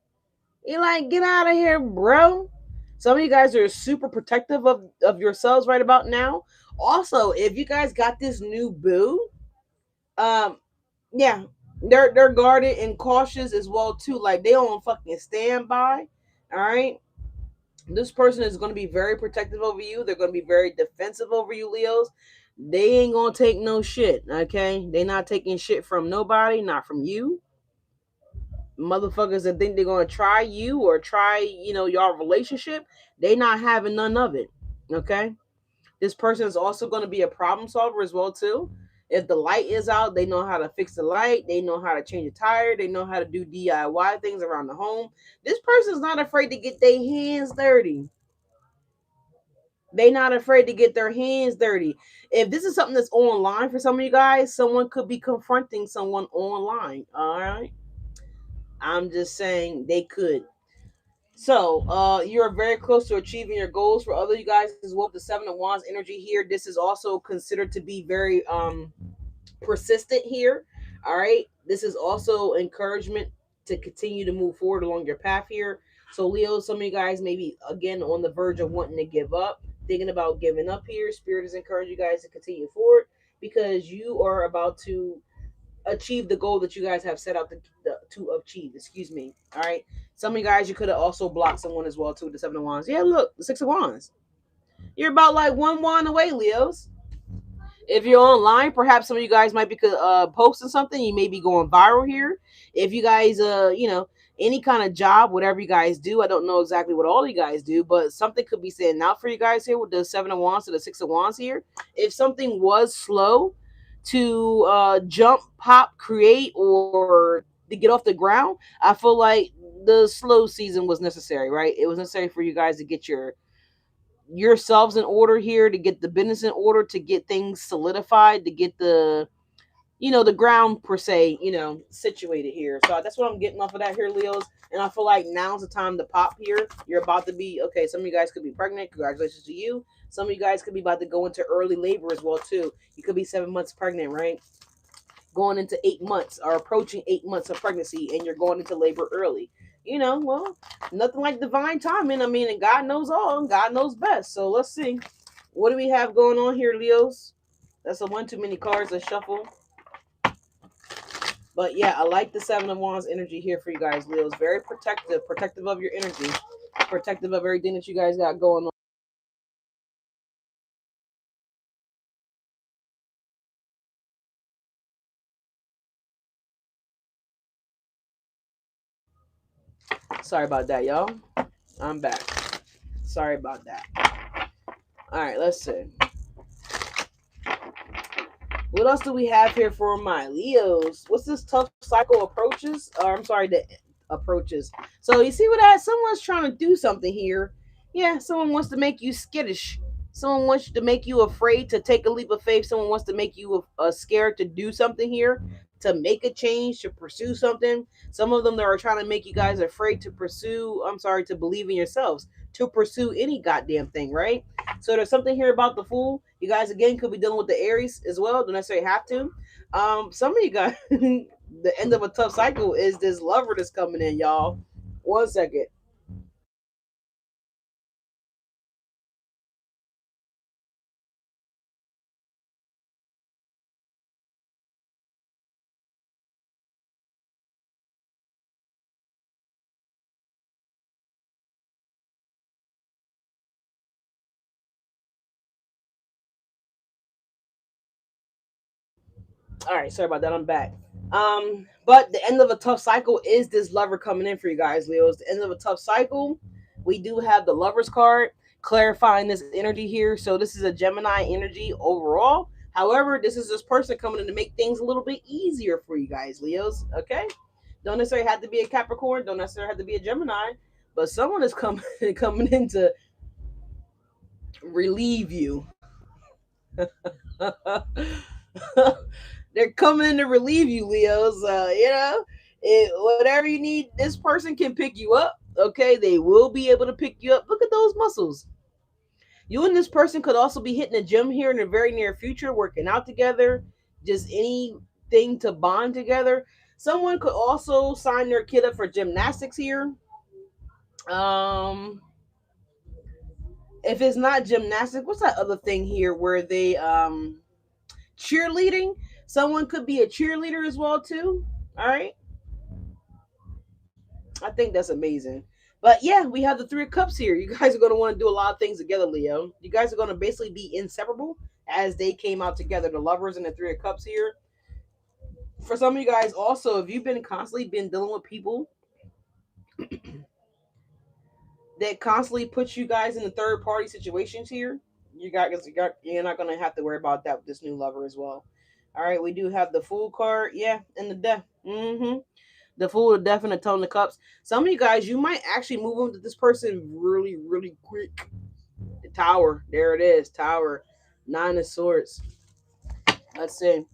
S1: You like, get out of here, bro. Some of you guys are super protective of yourselves right about now. Also, if you guys got this new boo, um, yeah, they're guarded and cautious as well too. Like they on fucking standby. All right. This person is going to be very protective over you. They're going to be very defensive over you, Leos. They ain't going to take no shit, okay? They not taking shit from nobody, not from you. Motherfuckers that think they're going to try you or try, y'all relationship, they not having none of it, okay? This person is also going to be a problem solver as well too. If the light is out, they know how to fix the light. They know how to change a tire. They know how to do DIY things around the home. This person's not afraid to get their hands dirty. They not afraid to get their hands dirty. If this is something that's online for some of you guys, someone could be confronting someone online. All right. I'm just saying they could. So, you're very close to achieving your goals. For other you guys as well, the 7 of Wands energy here. This is also considered to be very persistent here. All right. This is also encouragement to continue to move forward along your path here. So, Leo, some of you guys may be again on the verge of wanting to give up, thinking about giving up here. Spirit is encouraging you guys to continue forward because you are about to achieve the goal that you guys have set out to achieve. Excuse me. All right. Some of you guys, you could have also blocked someone as well too. The 7 of Wands. Yeah, look, the 6 of Wands. You're about like one wand away, Leos. If you're online, perhaps some of you guys might be posting something. You may be going viral here. If you guys, any kind of job, whatever you guys do, I don't know exactly what all you guys do, but something could be standing out for you guys here with the 7 of Wands to the 6 of Wands here. If something was slow to jump, pop, create, or to get off the ground, I feel like the slow season was necessary, right? It was necessary for you guys to get yourselves in order here, to get the business in order, to get things solidified, to get the ground per se, situated here. So that's what I'm getting off of that here, Leos. And I feel like now's the time to pop here. You're about to be okay. Some of you guys could be pregnant. Congratulations to you. Some of you guys could be about to go into early labor as well too. You could be 7 months pregnant, right? Going into 8 months or approaching 8 months of pregnancy, and you're going into labor early. Well, nothing like divine timing. I mean, and God knows all, and God knows best. So let's see. What do we have going on here, Leos? That's a one too many cards to shuffle. But yeah, I like the Seven of Wands energy here for you guys, Leos. Very protective of your energy, protective of everything that you guys got going on. Sorry about that, y'all. I'm back. Sorry about that. All right, let's see. What else do we have here for my Leos? What's this tough cycle approaches? Or I'm sorry, the approaches. So you see what that? Someone's trying to do something here. Yeah, someone wants to make you skittish. Someone wants to make you afraid to take a leap of faith. Someone wants to make you scared to do something here, to make a change, to pursue something. Some of them that are trying to make you guys afraid to pursue. I'm sorry, to believe in yourselves, to pursue any goddamn thing, right? So there's something here about the Fool. You guys again could be dealing with the Aries as well. Don't necessarily have to. Some of you guys, the end of a tough cycle is this lover that's coming in, y'all. One second. All right, sorry about that. I'm back. But the end of a tough cycle is this lover coming in for you guys, Leos. The end of a tough cycle. We do have the Lovers card clarifying this energy here. So this is a Gemini energy overall. However, this is this person coming in to make things a little bit easier for you guys, Leos. Okay, don't necessarily have to be a Capricorn. Don't necessarily have to be a Gemini. But someone is coming coming in to relieve you. They're coming in to relieve you, Leos. Whatever you need, this person can pick you up. Okay, they will be able to pick you up. Look at those muscles. You and this person could also be hitting the gym here in the very near future, working out together, just anything to bond together. Someone could also sign their kid up for gymnastics here. Um, if it's not gymnastics, what's that other thing here where they cheerleading? Someone could be a cheerleader as well too. All right, I think that's amazing. But yeah, we have the Three of Cups here. You guys are going to want to do a lot of things together, Leo. You guys are going to basically be inseparable as they came out together. The Lovers and the Three of Cups here. For some of you guys, also, if you've been constantly been dealing with people that constantly put you guys in the third party situations here, you're not going to have to worry about that with this new lover as well. All right, we do have the Fool card, yeah, and the Death. The Fool, the Death, and the Tone of Cups. Some of you guys, you might actually move on to this person really, really quick. The Tower, there it is, Tower, Nine of Swords. Let's see.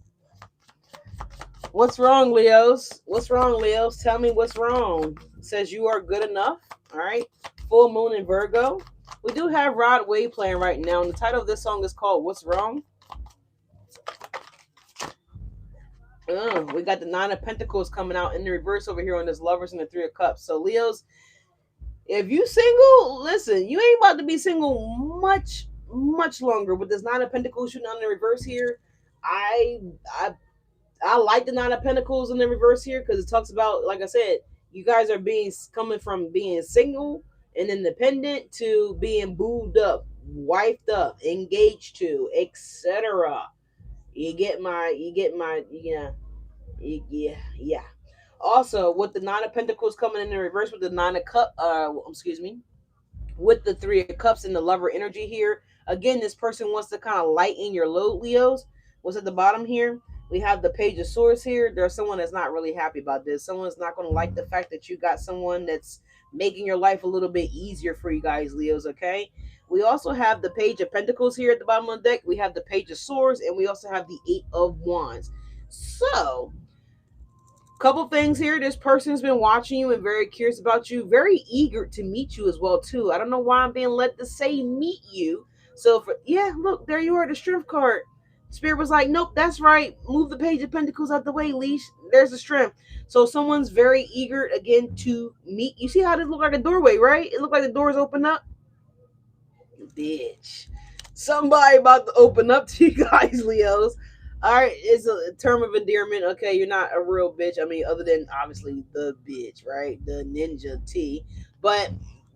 S1: What's wrong, Leos? What's wrong, Leos? Tell me what's wrong. It says you are good enough. All right. Full Moon in Virgo. We do have Rod Wave playing right now, and the title of this song is called "What's Wrong." We got the Nine of Pentacles coming out in the reverse over here on this Lovers and the Three of Cups. So Leos, if you single, listen, you ain't about to be single much longer with this Nine of Pentacles shooting on the reverse here. I I I like the Nine of Pentacles in the reverse here because it talks about, like I said, you guys are being coming from being single and independent to being booed up, wifed up, engaged to, etc. Yeah, yeah. Also, with the Nine of Pentacles coming in the reverse with the Nine of Cup, excuse me, with the Three of Cups and the Lover energy here. Again, this person wants to kind of lighten your load, Leos. What's at the bottom here? We have the Page of Swords here. There's someone that's not really happy about this. Someone's not going to like the fact that you got someone that's making your life a little bit easier for you guys, Leos, okay? We also have the Page of Pentacles here at the bottom of the deck. We have the Page of Swords, and we also have the Eight of Wands. So, couple things here. This person's been watching you and very curious about you, very eager to meet you as well too. I don't know why I'm being led to say meet you. So for, yeah, look, there you are, the Strength card. Spirit was like, nope, that's right. Move the Page of Pentacles out the way, Leash. There's the strength. So someone's very eager again to meet. You see how this look like a doorway, right? It looked like the doors open up. Bitch. Somebody about to open up to you guys, Leos. All right, it's a term of endearment. Okay, you're not a real bitch. I mean, other than obviously the bitch, right? The ninja T. But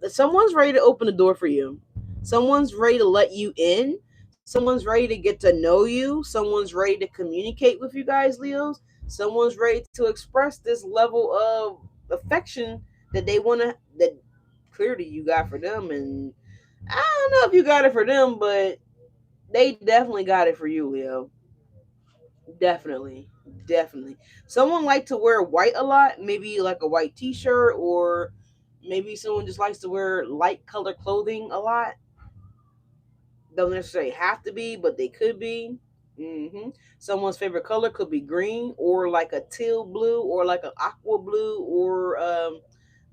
S1: someone's ready to open the door for you. Someone's ready to let you in. Someone's ready to get to know you. Someone's ready to communicate with you guys, Leos. Someone's ready to express this level of affection that they want to, that clearly you got for them. And I don't know if you got it for them, but they definitely got it for you, Leo. Definitely. Definitely. Someone like to wear white a lot, maybe like a white t-shirt, or maybe someone just likes to wear light color clothing a lot. Don't necessarily have to be, but they could be. Someone's favorite color could be green, or like a teal blue, or like an aqua blue, or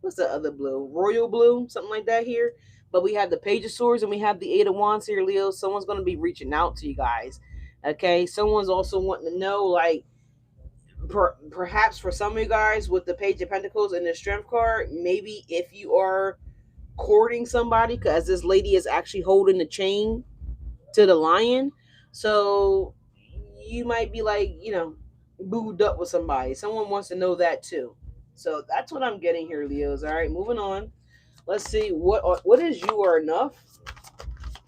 S1: what's the other blue? Royal blue, something like that here. But we have the Page of Swords and we have the Eight of Wands here, Leo. Someone's going to be reaching out to you guys. Okay. Someone's also wanting to know, like, perhaps for some of you guys with the Page of Pentacles and the Strength card, maybe if you are courting somebody, because this lady is actually holding the chain to the lion. So you might be like, booed up with somebody. Someone wants to know that too. So that's what I'm getting here, Leos. All right, moving on. Let's see what is you are enough.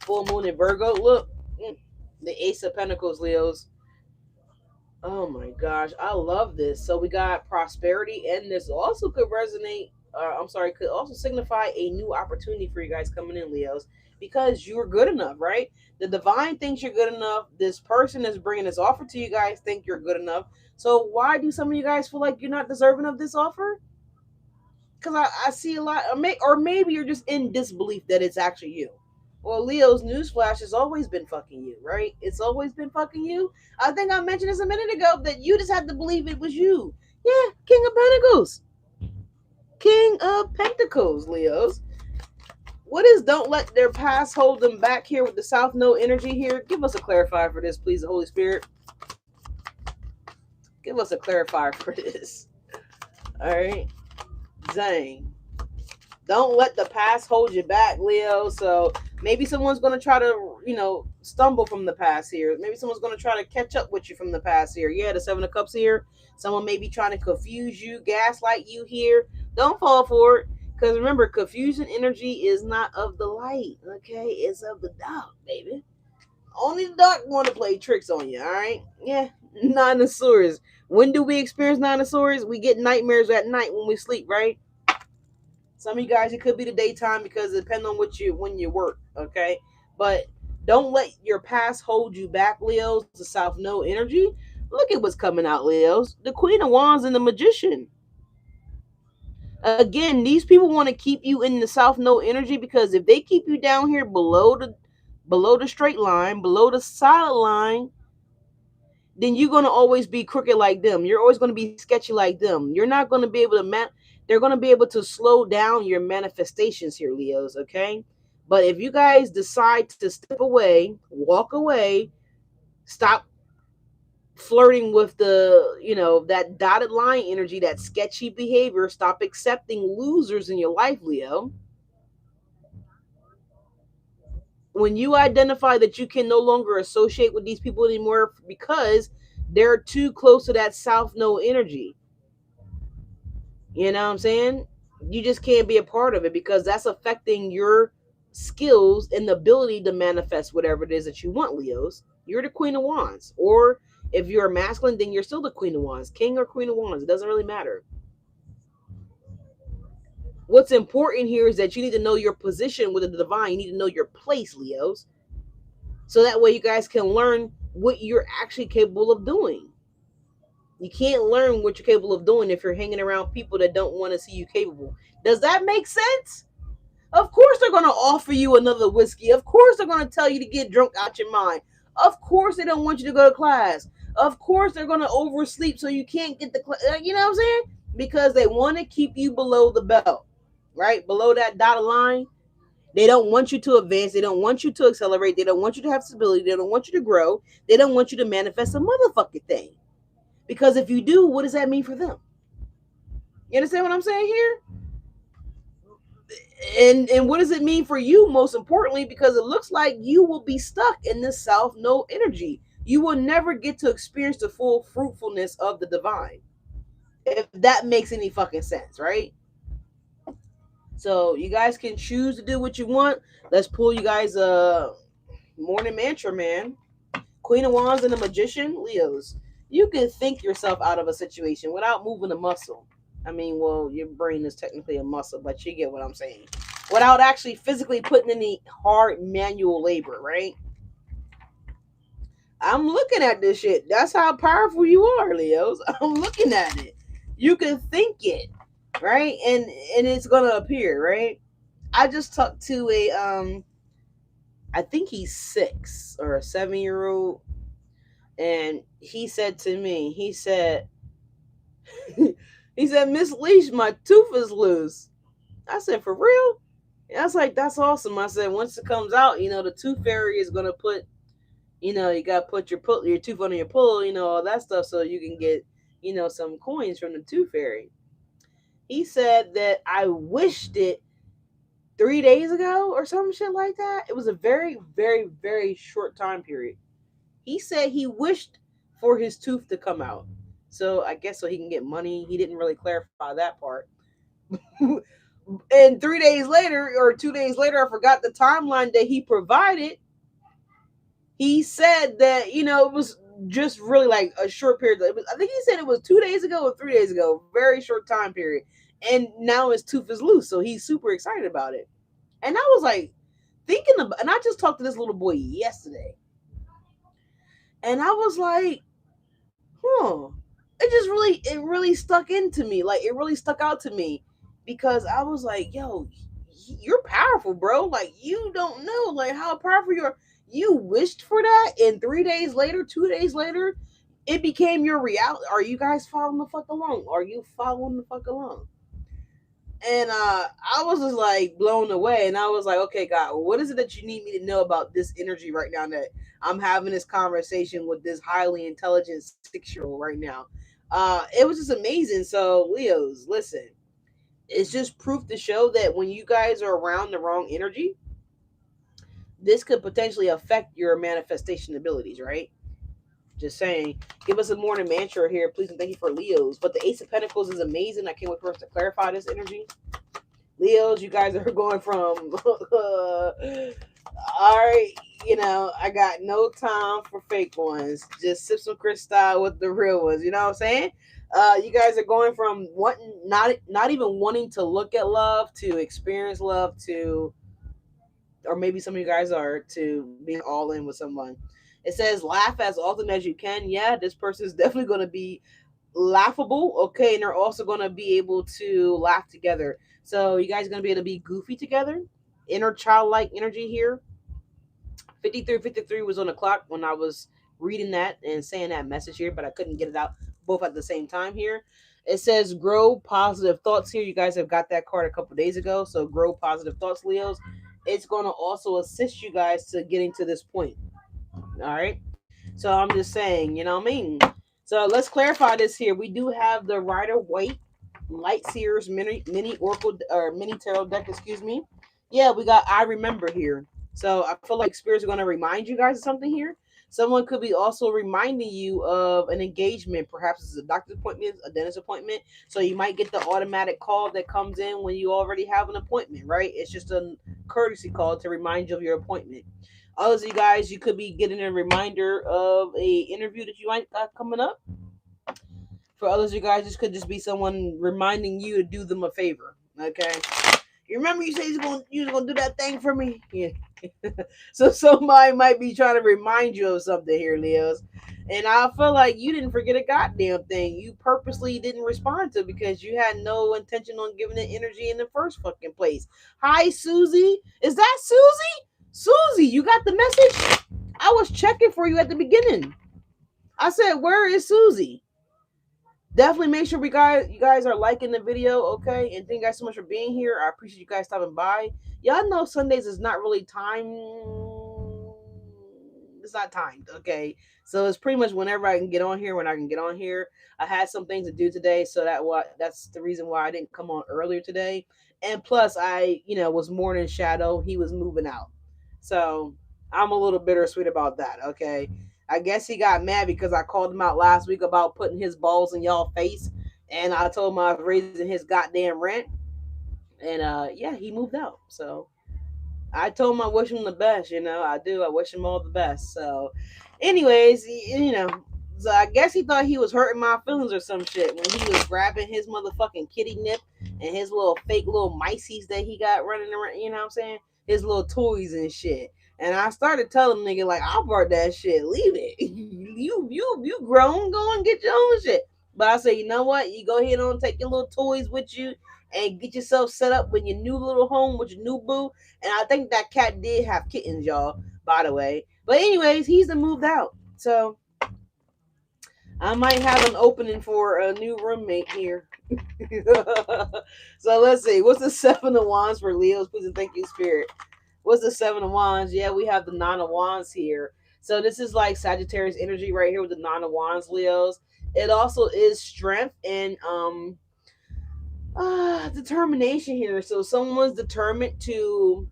S1: Full moon in Virgo. Look, the Ace of Pentacles, Leos. Oh my gosh, I love this. So we got prosperity, and this also could resonate. Could also signify a new opportunity for you guys coming in, Leos, because you're good enough, right? The divine thinks you're good enough. This person is bringing this offer to you guys, think you're good enough. So why do some of you guys feel like you're not deserving of this offer? Because I see a lot, or maybe you're just in disbelief that it's actually you. Well, Leo's newsflash has always been fucking you, right? It's always been fucking you. I think I mentioned this a minute ago that you just had to believe it was you. Yeah, King of Pentacles. King of Pentacles, Leos. What is don't let their past hold them back here with the South Node energy here? Give us a clarifier for this, please, the Holy Spirit. Give us a clarifier for this. All right. Zang. Don't let the past hold you back, Leo. So maybe someone's going to try to, stumble from the past here. Maybe someone's going to try to catch up with you from the past here. Yeah, the Seven of Cups here. Someone may be trying to confuse you, gaslight you here. Don't fall for it. Because remember, confusion energy is not of the light, okay? It's of the dark, baby. Only the dark want to play tricks on you, all right? Yeah, Nine of Swords. When do we experience Nine of Swords? We get nightmares at night when we sleep, right? Some of you guys, it could be the daytime because it depends on when you work, okay? But don't let your past hold you back, Leos. The South Node energy. Look at what's coming out, Leos. The Queen of Wands and the Magician. Again, these people want to keep you in the South Node energy because if they keep you down here below the straight line, below the solid line, then you're going to always be crooked like them. You're always going to be sketchy like them. You're not going to be able to they're going to be able to slow down your manifestations here, Leos, okay? But if you guys decide to step away, walk away, stop flirting with that dotted line energy, that sketchy behavior, stop accepting losers in your life, Leo. When you identify that you can no longer associate with these people anymore because they're too close to that South Node energy, you know what I'm saying? You just can't be a part of it because that's affecting your skills and the ability to manifest whatever it is that you want, Leos. You're the Queen of Wands. Or if you're a masculine, then you're still the Queen of Wands. King or Queen of Wands. It doesn't really matter. What's important here is that you need to know your position with the divine. You need to know your place, Leos. So that way you guys can learn what you're actually capable of doing. You can't learn what you're capable of doing if you're hanging around people that don't want to see you capable. Does that make sense? Of course they're going to offer you another whiskey. Of course they're going to tell you to get drunk out your mind. Of course they don't want you to go to class. Of course they're going to oversleep so you can't get the class. You know what I'm saying? Because they want to keep you below the belt, right? Below that dotted line. They don't want you to advance. They don't want you to accelerate. They don't want you to have stability. They don't want you to grow. They don't want you to manifest a motherfucking thing. Because if you do, what does that mean for them? You understand what I'm saying here? And what does it mean for you, most importantly? Because it looks like you will be stuck in this South Node energy. You will never get to experience the full fruitfulness of the divine. If that makes any fucking sense, right? So you guys can choose to do what you want. Let's pull you guys a morning mantra, man. Queen of Wands and the Magician, Leos. You can think yourself out of a situation without moving a muscle. I mean, well, your brain is technically a muscle, but you get what I'm saying. Without actually physically putting in the hard manual labor, right? I'm looking at this shit. That's how powerful you are, Leos. I'm looking at it. You can think it, right? And it's gonna appear, right? I just talked to a I think he's 6 or a 7-year-old, and he said to me, he said, he said, Miss Leash, my tooth is loose. I said, for real? And I was like, that's awesome. I said, once it comes out, the tooth fairy is gonna put, you gotta put your tooth under your pillow, all that stuff, so you can get, some coins from the tooth fairy. He said that I wished it 3 days ago or some shit like that. It was a very, very, very short time period. He said he wished for his tooth to come out. So I guess so he can get money. He didn't really clarify that part. And 3 days later, or 2 days later, I forgot the timeline that he provided. He said that, it was just really like a short period. I think he said it was 2 days ago or 3 days ago, very short time period. And now his tooth is loose. So he's super excited about it. And I was like, thinking about, and I just talked to this little boy yesterday. And I was like, it really stuck into me. Like, it really stuck out to me, because I was like, yo, you're powerful, bro. Like, you don't know, like, how powerful you are. You wished for that, and 3 days later, 2 days later, it became your reality. Are you guys following the fuck along? Are you following the fuck along? And I was just like blown away, and I was like, okay, God, what is it that you need me to know about this energy right now, that I'm having this conversation with this highly intelligent 6-year-old right now? It was just amazing. So, Leos, listen, it's just proof to show that when you guys are around the wrong energy, this could potentially affect your manifestation abilities, right? Just saying. Give us a morning mantra here, please, and thank you for Leos. But the Ace of Pentacles is amazing. I can't wait for us to clarify this energy. Leos, you guys are going from all right, I got no time for fake ones. Just sip some crystal with the real ones. You know what I'm saying? You guys are going from wanting, not even wanting to look at love, to experience love, to, or maybe some of you guys are, to being all in with someone. It says laugh as often as you can. Yeah, this person is definitely going to be laughable, okay, and they're also going to be able to laugh together. So you guys are going to be able to be goofy together. Inner childlike energy here. 53 was on the clock when I was reading that and saying that message here, but I couldn't get it out both at the same time here. It says grow positive thoughts here. You guys have got that card a couple days ago. So grow positive thoughts, Leos. It's going to also assist you guys to getting to this point. All right. So I'm just saying, you know what I mean? So let's clarify this here. We do have the Rider Waite Light Seers mini Oracle, or mini tarot deck, excuse me. Yeah, we got I Remember here. So I feel like spirits are going to remind you guys of something here. Someone could be also reminding you of an engagement. Perhaps it's a doctor's appointment, a dentist appointment. So you might get the automatic call that comes in when you already have an appointment, right? It's just a courtesy call to remind you of your appointment. Others of you guys, you could be getting a reminder of a interview that you might got coming up. For others of you guys, this could just be someone reminding you to do them a favor. Okay. You remember you said you was gonna do that thing for me? Yeah. So somebody might be trying to remind you of something here, Leos. And I feel like you didn't forget a goddamn thing. You purposely didn't respond to, because you had no intention on giving it energy in the first fucking place. Hi, Susie. Is that Susie? Susie, you got the message? I was checking for you at the beginning. I said, where is Susie? Definitely make sure you guys are liking the video, okay? And thank you guys so much for being here. I appreciate you guys stopping by. Y'all know Sundays is not really time. It's not timed, okay? So it's pretty much whenever I can get on here. When I can get on here, I had some things to do today, so that's the reason why I didn't come on earlier today. And plus, I was mourning Shadow. He was moving out, so I'm a little bittersweet about that. Okay, I guess he got mad because I called him out last week about putting his balls in y'all face, and I told him I was raising his goddamn rent, and yeah, he moved out. So I told him I wish him the best. I do. I wish him all the best. So, anyways, so I guess he thought he was hurting my feelings or some shit when he was grabbing his motherfucking kitty nip and his little fake little miceys that he got running around. You know what I'm saying? His little toys and shit. And I started telling nigga like, I brought that shit. Leave it. You grown. Go and get your own shit. But I say, you know what? You go ahead on take your little toys with you and get yourself set up with your new little home with your new boo. And I think that cat did have kittens, y'all, by the way. But anyways, he's moved out. So I might have an opening for a new roommate here. So let's see. What's the Seven of Wands for Leos? Please and thank you, Spirit. What's the Seven of Wands? Yeah, we have the Nine of Wands here. So this is like Sagittarius energy right here with the Nine of Wands, Leos. It also is strength and determination here. So someone's determined to,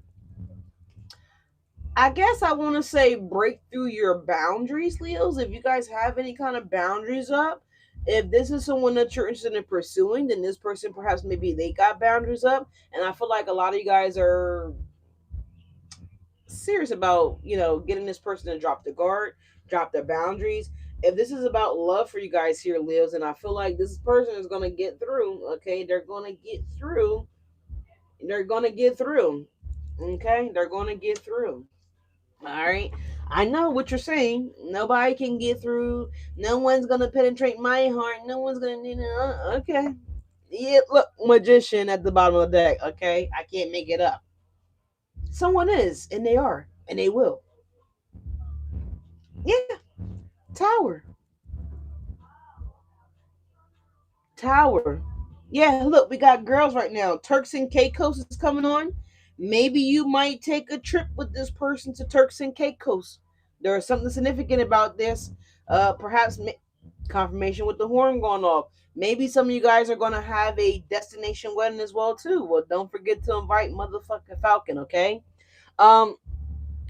S1: I guess I want to say, break through your boundaries, Leos. If you guys have any kind of boundaries up, if this is someone that you're interested in pursuing, then this person perhaps maybe they got boundaries up. And I feel like a lot of you guys are serious about, getting this person to drop the guard, drop their boundaries. If this is about love for you guys here, Leos, and I feel like this person is going to get through, okay? They're going to get through. They're going to get through, okay? They're going to get through. All right. I know what you're saying. Nobody can get through. No one's going to penetrate my heart. No one's going to, okay. Yeah, look, magician at the bottom of the deck, okay? I can't make it up. Someone is, and they are, and they will. Yeah, Tower. Tower. Yeah, look, we got girls right now. Turks and Caicos is coming on. Maybe you might take a trip with this person to Turks and Caicos. There is something significant about this. Perhaps confirmation with the horn going off. Maybe some of you guys are going to have a destination wedding as well too. Well, don't forget to invite motherfucking Falcon, okay? Um,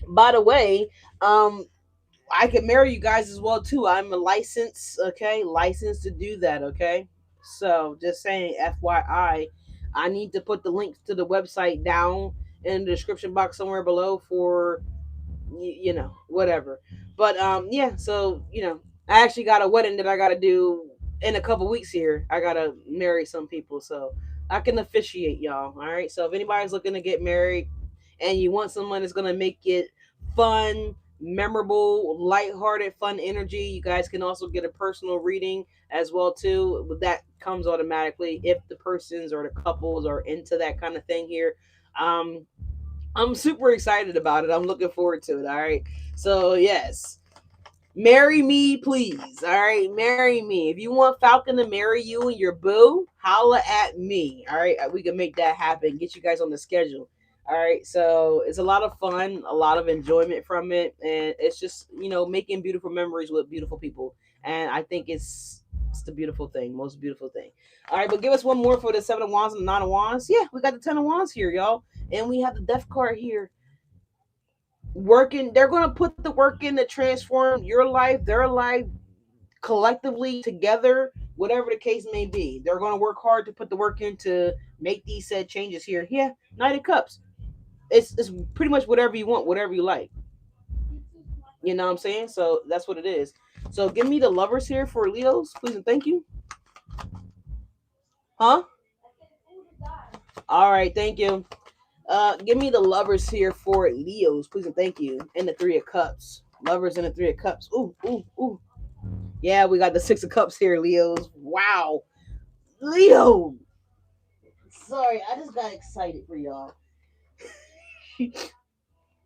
S1: by the way, I can marry you guys as well too. I'm a license, okay, licensed to do that, okay. So just saying, FYI, I need to put the links to the website down in the description box somewhere below for whatever. But yeah, so I actually got a wedding that I got to do in a couple weeks here. I got to marry some people, so I can officiate y'all. All right. So if anybody's looking to get married and you want someone that's gonna make it fun, memorable, lighthearted, fun energy, you guys can also get a personal reading as well too. But that comes automatically if the persons or the couples are into that kind of thing here. Um, I'm super excited about it. I'm looking forward to it. All right. So yes, marry me, please. All right, marry me. If you want Falcon to marry you and your boo, holla at me. All right, we can make that happen. Get you guys on the schedule. All right, so it's a lot of fun, a lot of enjoyment from it, and it's just making beautiful memories with beautiful people, and I think it's the beautiful thing, most beautiful thing. All right, but give us one more for the Seven of Wands and the Nine of Wands. Yeah, we got the Ten of Wands here, y'all, and we have the Death card here. Working, they're going to put the work in to transform your life, their life, collectively together, whatever the case may be. They're going to work hard to put the work in to make these said changes here. Yeah, Knight of Cups. It's pretty much whatever you want, whatever you like. You know what I'm saying? So that's what it is. So give me the Lovers here for Leos, please and thank you. Huh? All right, thank you. Give me the Lovers here for Leos, please and thank you. And the Three of Cups. Lovers and the Three of Cups. Ooh, ooh, ooh. Yeah, we got the Six of Cups here, Leos. Wow. Leo. Sorry, I just got excited for y'all.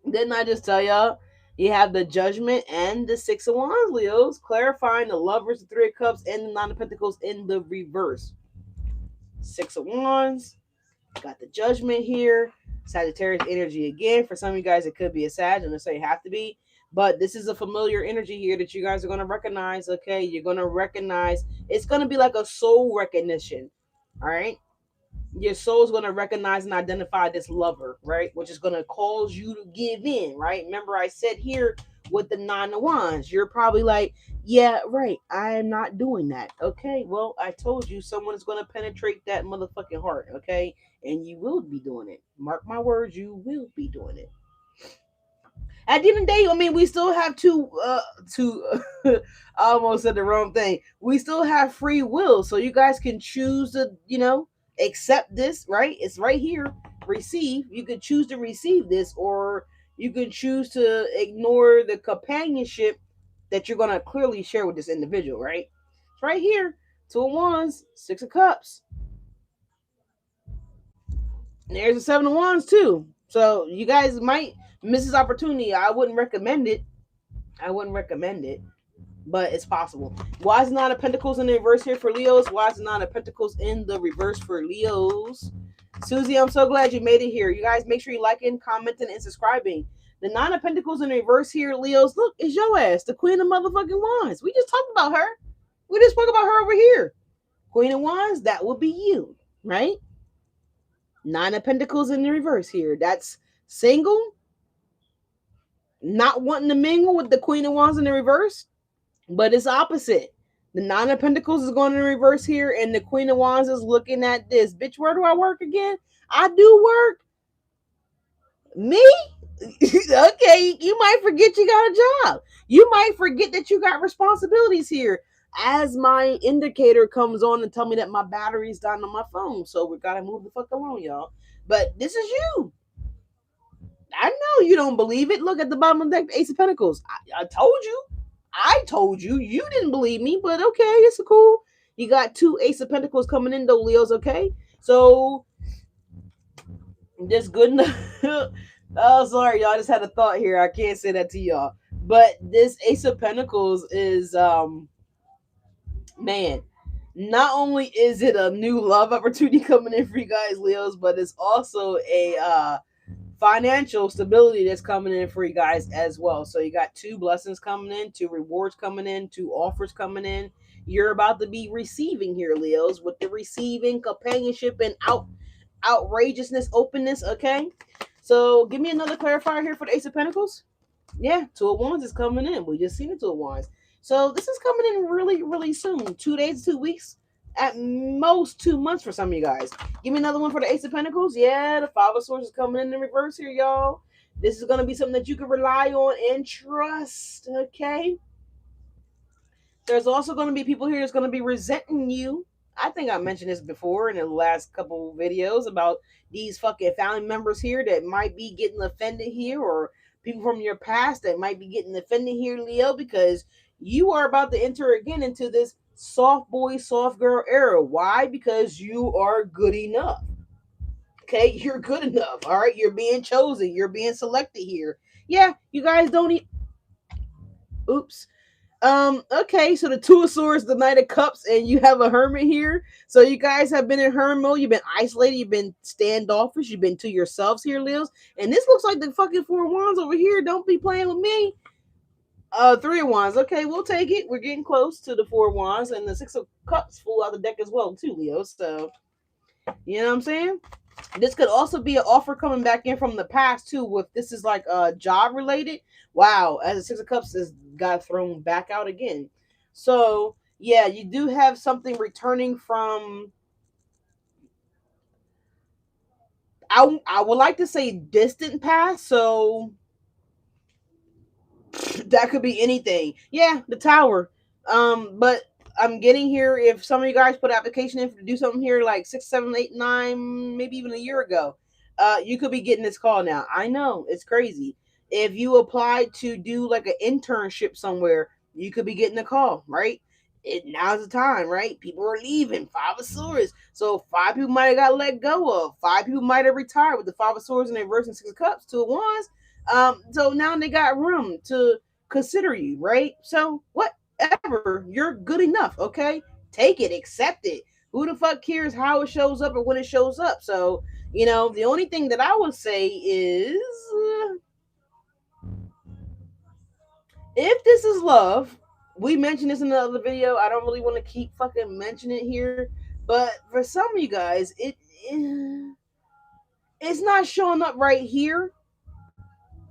S1: Didn't I just tell y'all? You have the Judgment and the Six of Wands, Leos, clarifying the Lovers, the Three of Cups, and the Nine of Pentacles in the reverse. Six of Wands, got the Judgment here. Sagittarius energy again. For some of you guys, it could be a Sag. I'm going to say have to be. But this is a familiar energy here that you guys are going to recognize. Okay, you're going to recognize. It's going to be like a soul recognition. All right. Your soul's going to recognize and identify this lover, right? Which is going to cause you to give in, right? Remember, I said here with the Nine of Wands, you're probably like, yeah, right, I am not doing that. Okay, well, I told you someone is going to penetrate that motherfucking heart, okay? And you will be doing it. Mark my words, you will be doing it. At the end of the day, I mean, we still have I almost said the wrong thing. We still have free will, so you guys can choose to, accept this, right? It's right here. Receive. You could choose to receive this, or you could choose to ignore the companionship that you're gonna clearly share with this individual, right? It's right here. Two of Wands, Six of Cups. And there's a Seven of Wands too. So you guys might miss this opportunity. I wouldn't recommend it. But it's possible. Why is the Nine of Pentacles in the reverse here for Leos? Why is the Nine of Pentacles in the reverse for Leos? Susie, I'm so glad you made it here. You guys make sure you liking, commenting, and subscribing. The Nine of Pentacles in the reverse here, Leos. Look, it's your ass, the Queen of motherfucking Wands. We just talked about her. We just spoke about her over here. Queen of Wands, that would be you, right? Nine of Pentacles in the reverse here. That's single, not wanting to mingle with the Queen of Wands in the reverse. But it's opposite. The Nine of Pentacles is going in reverse here, and the Queen of Wands is looking at this. Bitch, where do I work again? I do work. Me? Okay, you might forget you got a job. You might forget that you got responsibilities here. As my indicator comes on and tell me that my battery's dying on my phone. So we gotta move the fuck along, y'all. But this is you. I know you don't believe it. Look at the bottom of the deck, Ace of Pentacles. I told you. I told you. You didn't believe me, but okay, it's cool. You got two Ace of Pentacles coming in, though, Leos, okay? So, just good enough. Oh, sorry, y'all. I just had a thought here. I can't say that to y'all. But this Ace of Pentacles is, man, not only is it a new love opportunity coming in for you guys, Leos, but it's also a, financial stability that's coming in for you guys as well. So you got two blessings coming in, two rewards coming in, two offers coming in. You're about to be receiving here, Leos, with the receiving companionship and outrageousness, openness. Okay, so give me another clarifier here for the Ace of Pentacles. Yeah, Two of Wands is coming in. We just seen the Two of Wands. So this is coming in really, really soon. 2 days, 2 weeks, at most 2 months for some of you guys. Give me another one for the Ace of Pentacles. Yeah, the Five of Swords is coming in the reverse here, y'all. This is going to be something that you can rely on and trust, okay? There's also going to be people here that's going to be resenting you. I think I mentioned this before in the last couple videos about these fucking family members here that might be getting offended here, or people from your past that might be getting offended here, Leo, because you are about to enter again into this soft boy, soft girl era. Why? Because you are good enough. Okay, you're good enough. All right, you're being chosen. You're being selected here. Yeah, you guys don't need. Oops. Okay, so the Two of Swords, the Knight of Cups, and you have a Hermit here. So you guys have been in hermit mode. You've been isolated. You've been standoffish. You've been to yourselves here, Leos. And this looks like the fucking Four of Wands over here. Don't be playing with me. Three of Wands. Okay, we'll take it. We're getting close to the Four of Wands, and the Six of Cups full out the deck as well, too, Leo. So, you know what I'm saying? This could also be an offer coming back in from the past too. With this is like job related. Wow, as the Six of Cups has got thrown back out again. So yeah, you do have something returning from. I would like to say distant past. So that could be anything. Yeah, the Tower. But I'm getting here. If some of you guys put an application in to do something here like 6, 7, 8, 9, maybe even a year ago, you could be getting this call now. I know it's crazy. If you applied to do like an internship somewhere, you could be getting a call, right? Now's the time, right? People are leaving. Five of Swords. So 5 people might have got let go of. 5 people might have retired with the Five of Swords and the reverse and Six of Cups. Two of Wands. So now they got room to consider you, right? So whatever, you're good enough, okay? Take it, accept it. Who the fuck cares how it shows up or when it shows up? So, the only thing that I would say is, if this is love, we mentioned this in another video. I don't really want to keep fucking mentioning it here, but for some of you guys, it's not showing up right here.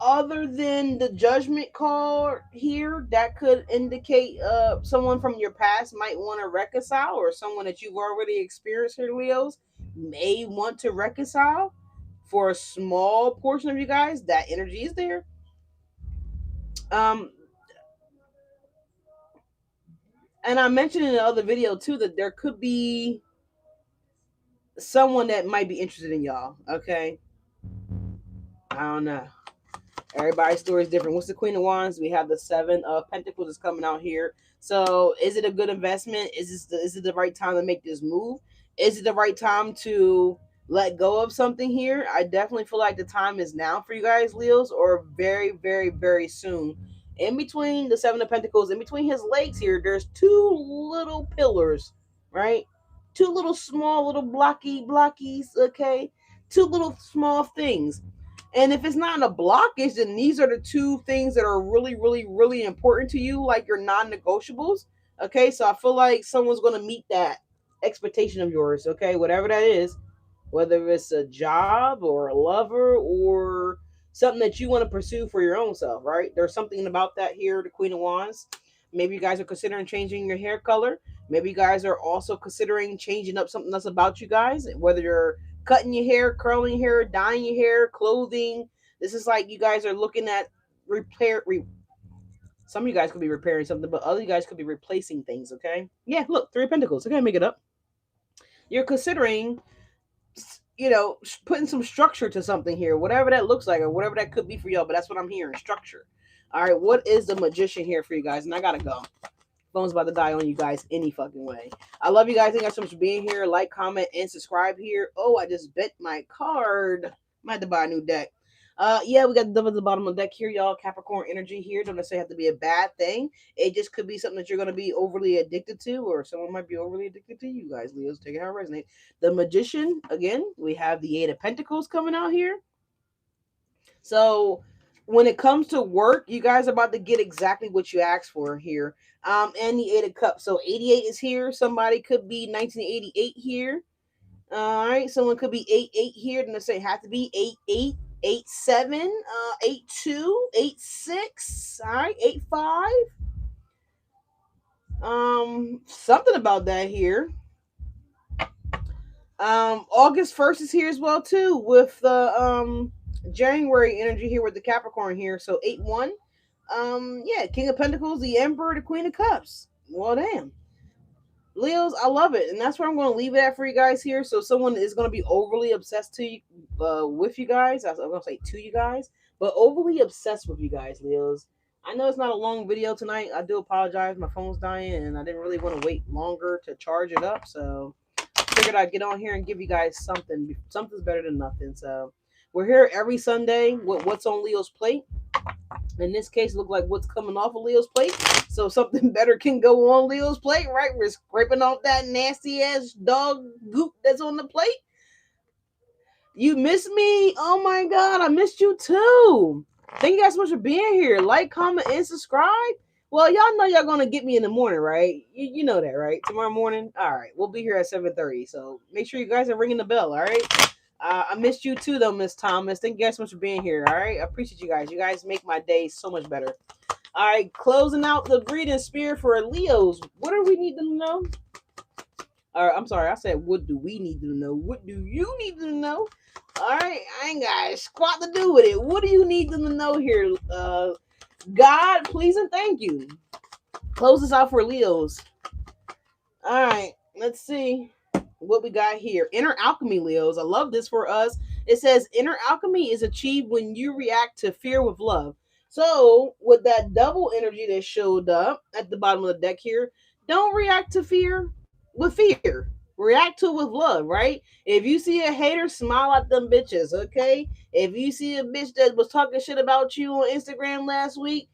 S1: Other than the judgment call here, that could indicate someone from your past might want to reconcile, or someone that you've already experienced here, Leos, may want to reconcile. For a small portion of you guys, that energy is there. Um, and I mentioned in the other video too that there could be someone that might be interested in y'all. Okay, I don't know. Everybody's story is different. What's the Queen of Wands? We have the Seven of Pentacles is coming out here. So, is it a good investment? Is it the right time to make this move? Is it the right time to let go of something here? I definitely feel like the time is now for you guys, Leos, or very, very, very soon. In between the Seven of Pentacles, in between his legs here, there's two little pillars, right? Two little small little blockies, okay? Two little small things. And if it's not in a blockage, then these are the two things that are really, really, really important to you, like your non-negotiables. Okay, so I feel like someone's going to meet that expectation of yours. Okay, whatever that is, whether it's a job or a lover or something that you want to pursue for your own self, right? There's something about that here, the Queen of Wands. Maybe you guys are considering changing your hair color. Maybe you guys are also considering changing up something that's about you guys, whether you're cutting your hair, curling your hair, dyeing your hair, clothing. This is like you guys are looking at repair. Some of you guys could be repairing something, but other you guys could be replacing things. Okay, yeah. Look, Three of Pentacles. Okay, make it up. You're considering, putting some structure to something here, whatever that looks like, or whatever that could be for y'all. But that's what I'm hearing, structure. All right, what is the Magician here for you guys? And I gotta go. Phone's about to die on you guys any fucking way. I love you guys. Thank you guys so much for being here. Like, comment, and subscribe here. Oh, I just bent my card. I might have to buy a new deck. Yeah, we got the devil at the bottom of the deck here, y'all. Capricorn energy here. Don't necessarily have to be a bad thing. It just could be something that you're going to be overly addicted to, or someone might be overly addicted to you guys. Leo's, take it how it resonates. The Magician, again, we have the Eight of Pentacles coming out here. So when it comes to work, you guys are about to get exactly what you asked for here. And the Eight of Cups. So 88 is here. Somebody could be 1988 here. All right, someone could be 88 here. Then say have to be 88, 87, 82, 86. All right, 85. Something about that here. August 1st is here as well too, with the January energy here with the Capricorn here. So 8-1. Yeah, King of Pentacles, the Emperor, the Queen of Cups. Well, damn. Leos, I love it, and that's where I'm going to leave it at for you guys here. So someone is going to be overly obsessed to you, with you guys. I'm going to say to you guys, but overly obsessed with you guys, Leos. I know it's not a long video tonight. I do apologize. My phone's dying, and I didn't really want to wait longer to charge it up. So I figured I'd get on here and give you guys something. Something's better than nothing. So we're here every Sunday with what's on Leo's plate. In this case, look like what's coming off of Leo's plate. So something better can go on Leo's plate, right? We're scraping off that nasty ass dog goop that's on the plate. You miss me? Oh my God, I missed you too. Thank you guys so much for being here. Like, comment, and subscribe. Well, y'all know y'all gonna get me in the morning, right? You know that, right? Tomorrow morning. All right, we'll be here at 7:30. So make sure you guys are ringing the bell. All right. I missed you too, though, Miss Thomas. Thank you guys so much for being here. All right, I appreciate you guys. You guys make my day so much better. All right, closing out the greeting spirit for Leos. What do we need to know? All right, I'm sorry. I said, what do we need to know? What do you need to know? All right, I ain't got squat to do with it. What do you need them to know here? God, please and thank you. Close this out for Leos. All right, let's see what we got here. Inner alchemy, Leos. I love this for us. It says inner alchemy is achieved when you react to fear with love. So with that double energy that showed up at the bottom of the deck here, don't react to fear with fear. react to it with love, right? If you see a hater, smile at them bitches, okay? If you see a bitch that was talking shit about you on Instagram last week,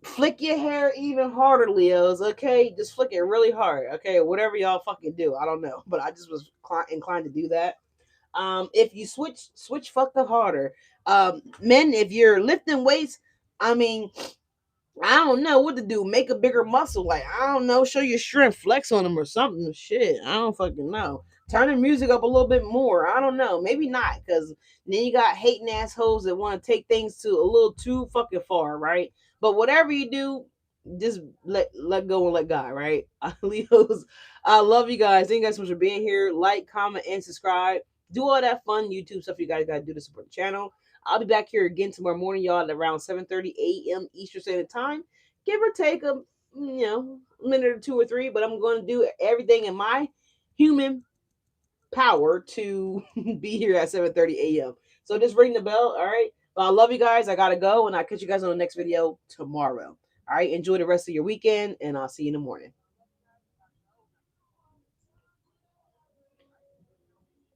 S1: flick your hair even harder, Leos, okay? Just flick it really hard, okay? Whatever y'all fucking do, I don't know, but I just was inclined to do that. If you switch fucking harder. Men, if you're lifting weights, I mean, I don't know what to do. Make a bigger muscle. Like, I don't know. Show your strength. Flex on them or something. Shit. I don't fucking know. Turn the music up a little bit more. I don't know. Maybe not. Because then you got hating assholes that want to take things to a little too fucking far, right? But whatever you do, just let go and let God, right? Leos, I love you guys. Thank you guys so much for being here. Like, comment, and subscribe. Do all that fun YouTube stuff you guys got to do to support the channel. I'll be back here again tomorrow morning, y'all, at around 7:30 a.m. Eastern Standard Time. Give or take a minute or two or three, but I'm going to do everything in my human power to be here at 7:30 a.m. So just ring the bell, all right? Well, I love you guys. I gotta go, and I'll catch you guys on the next video tomorrow. All right, enjoy the rest of your weekend, and I'll see you in the morning.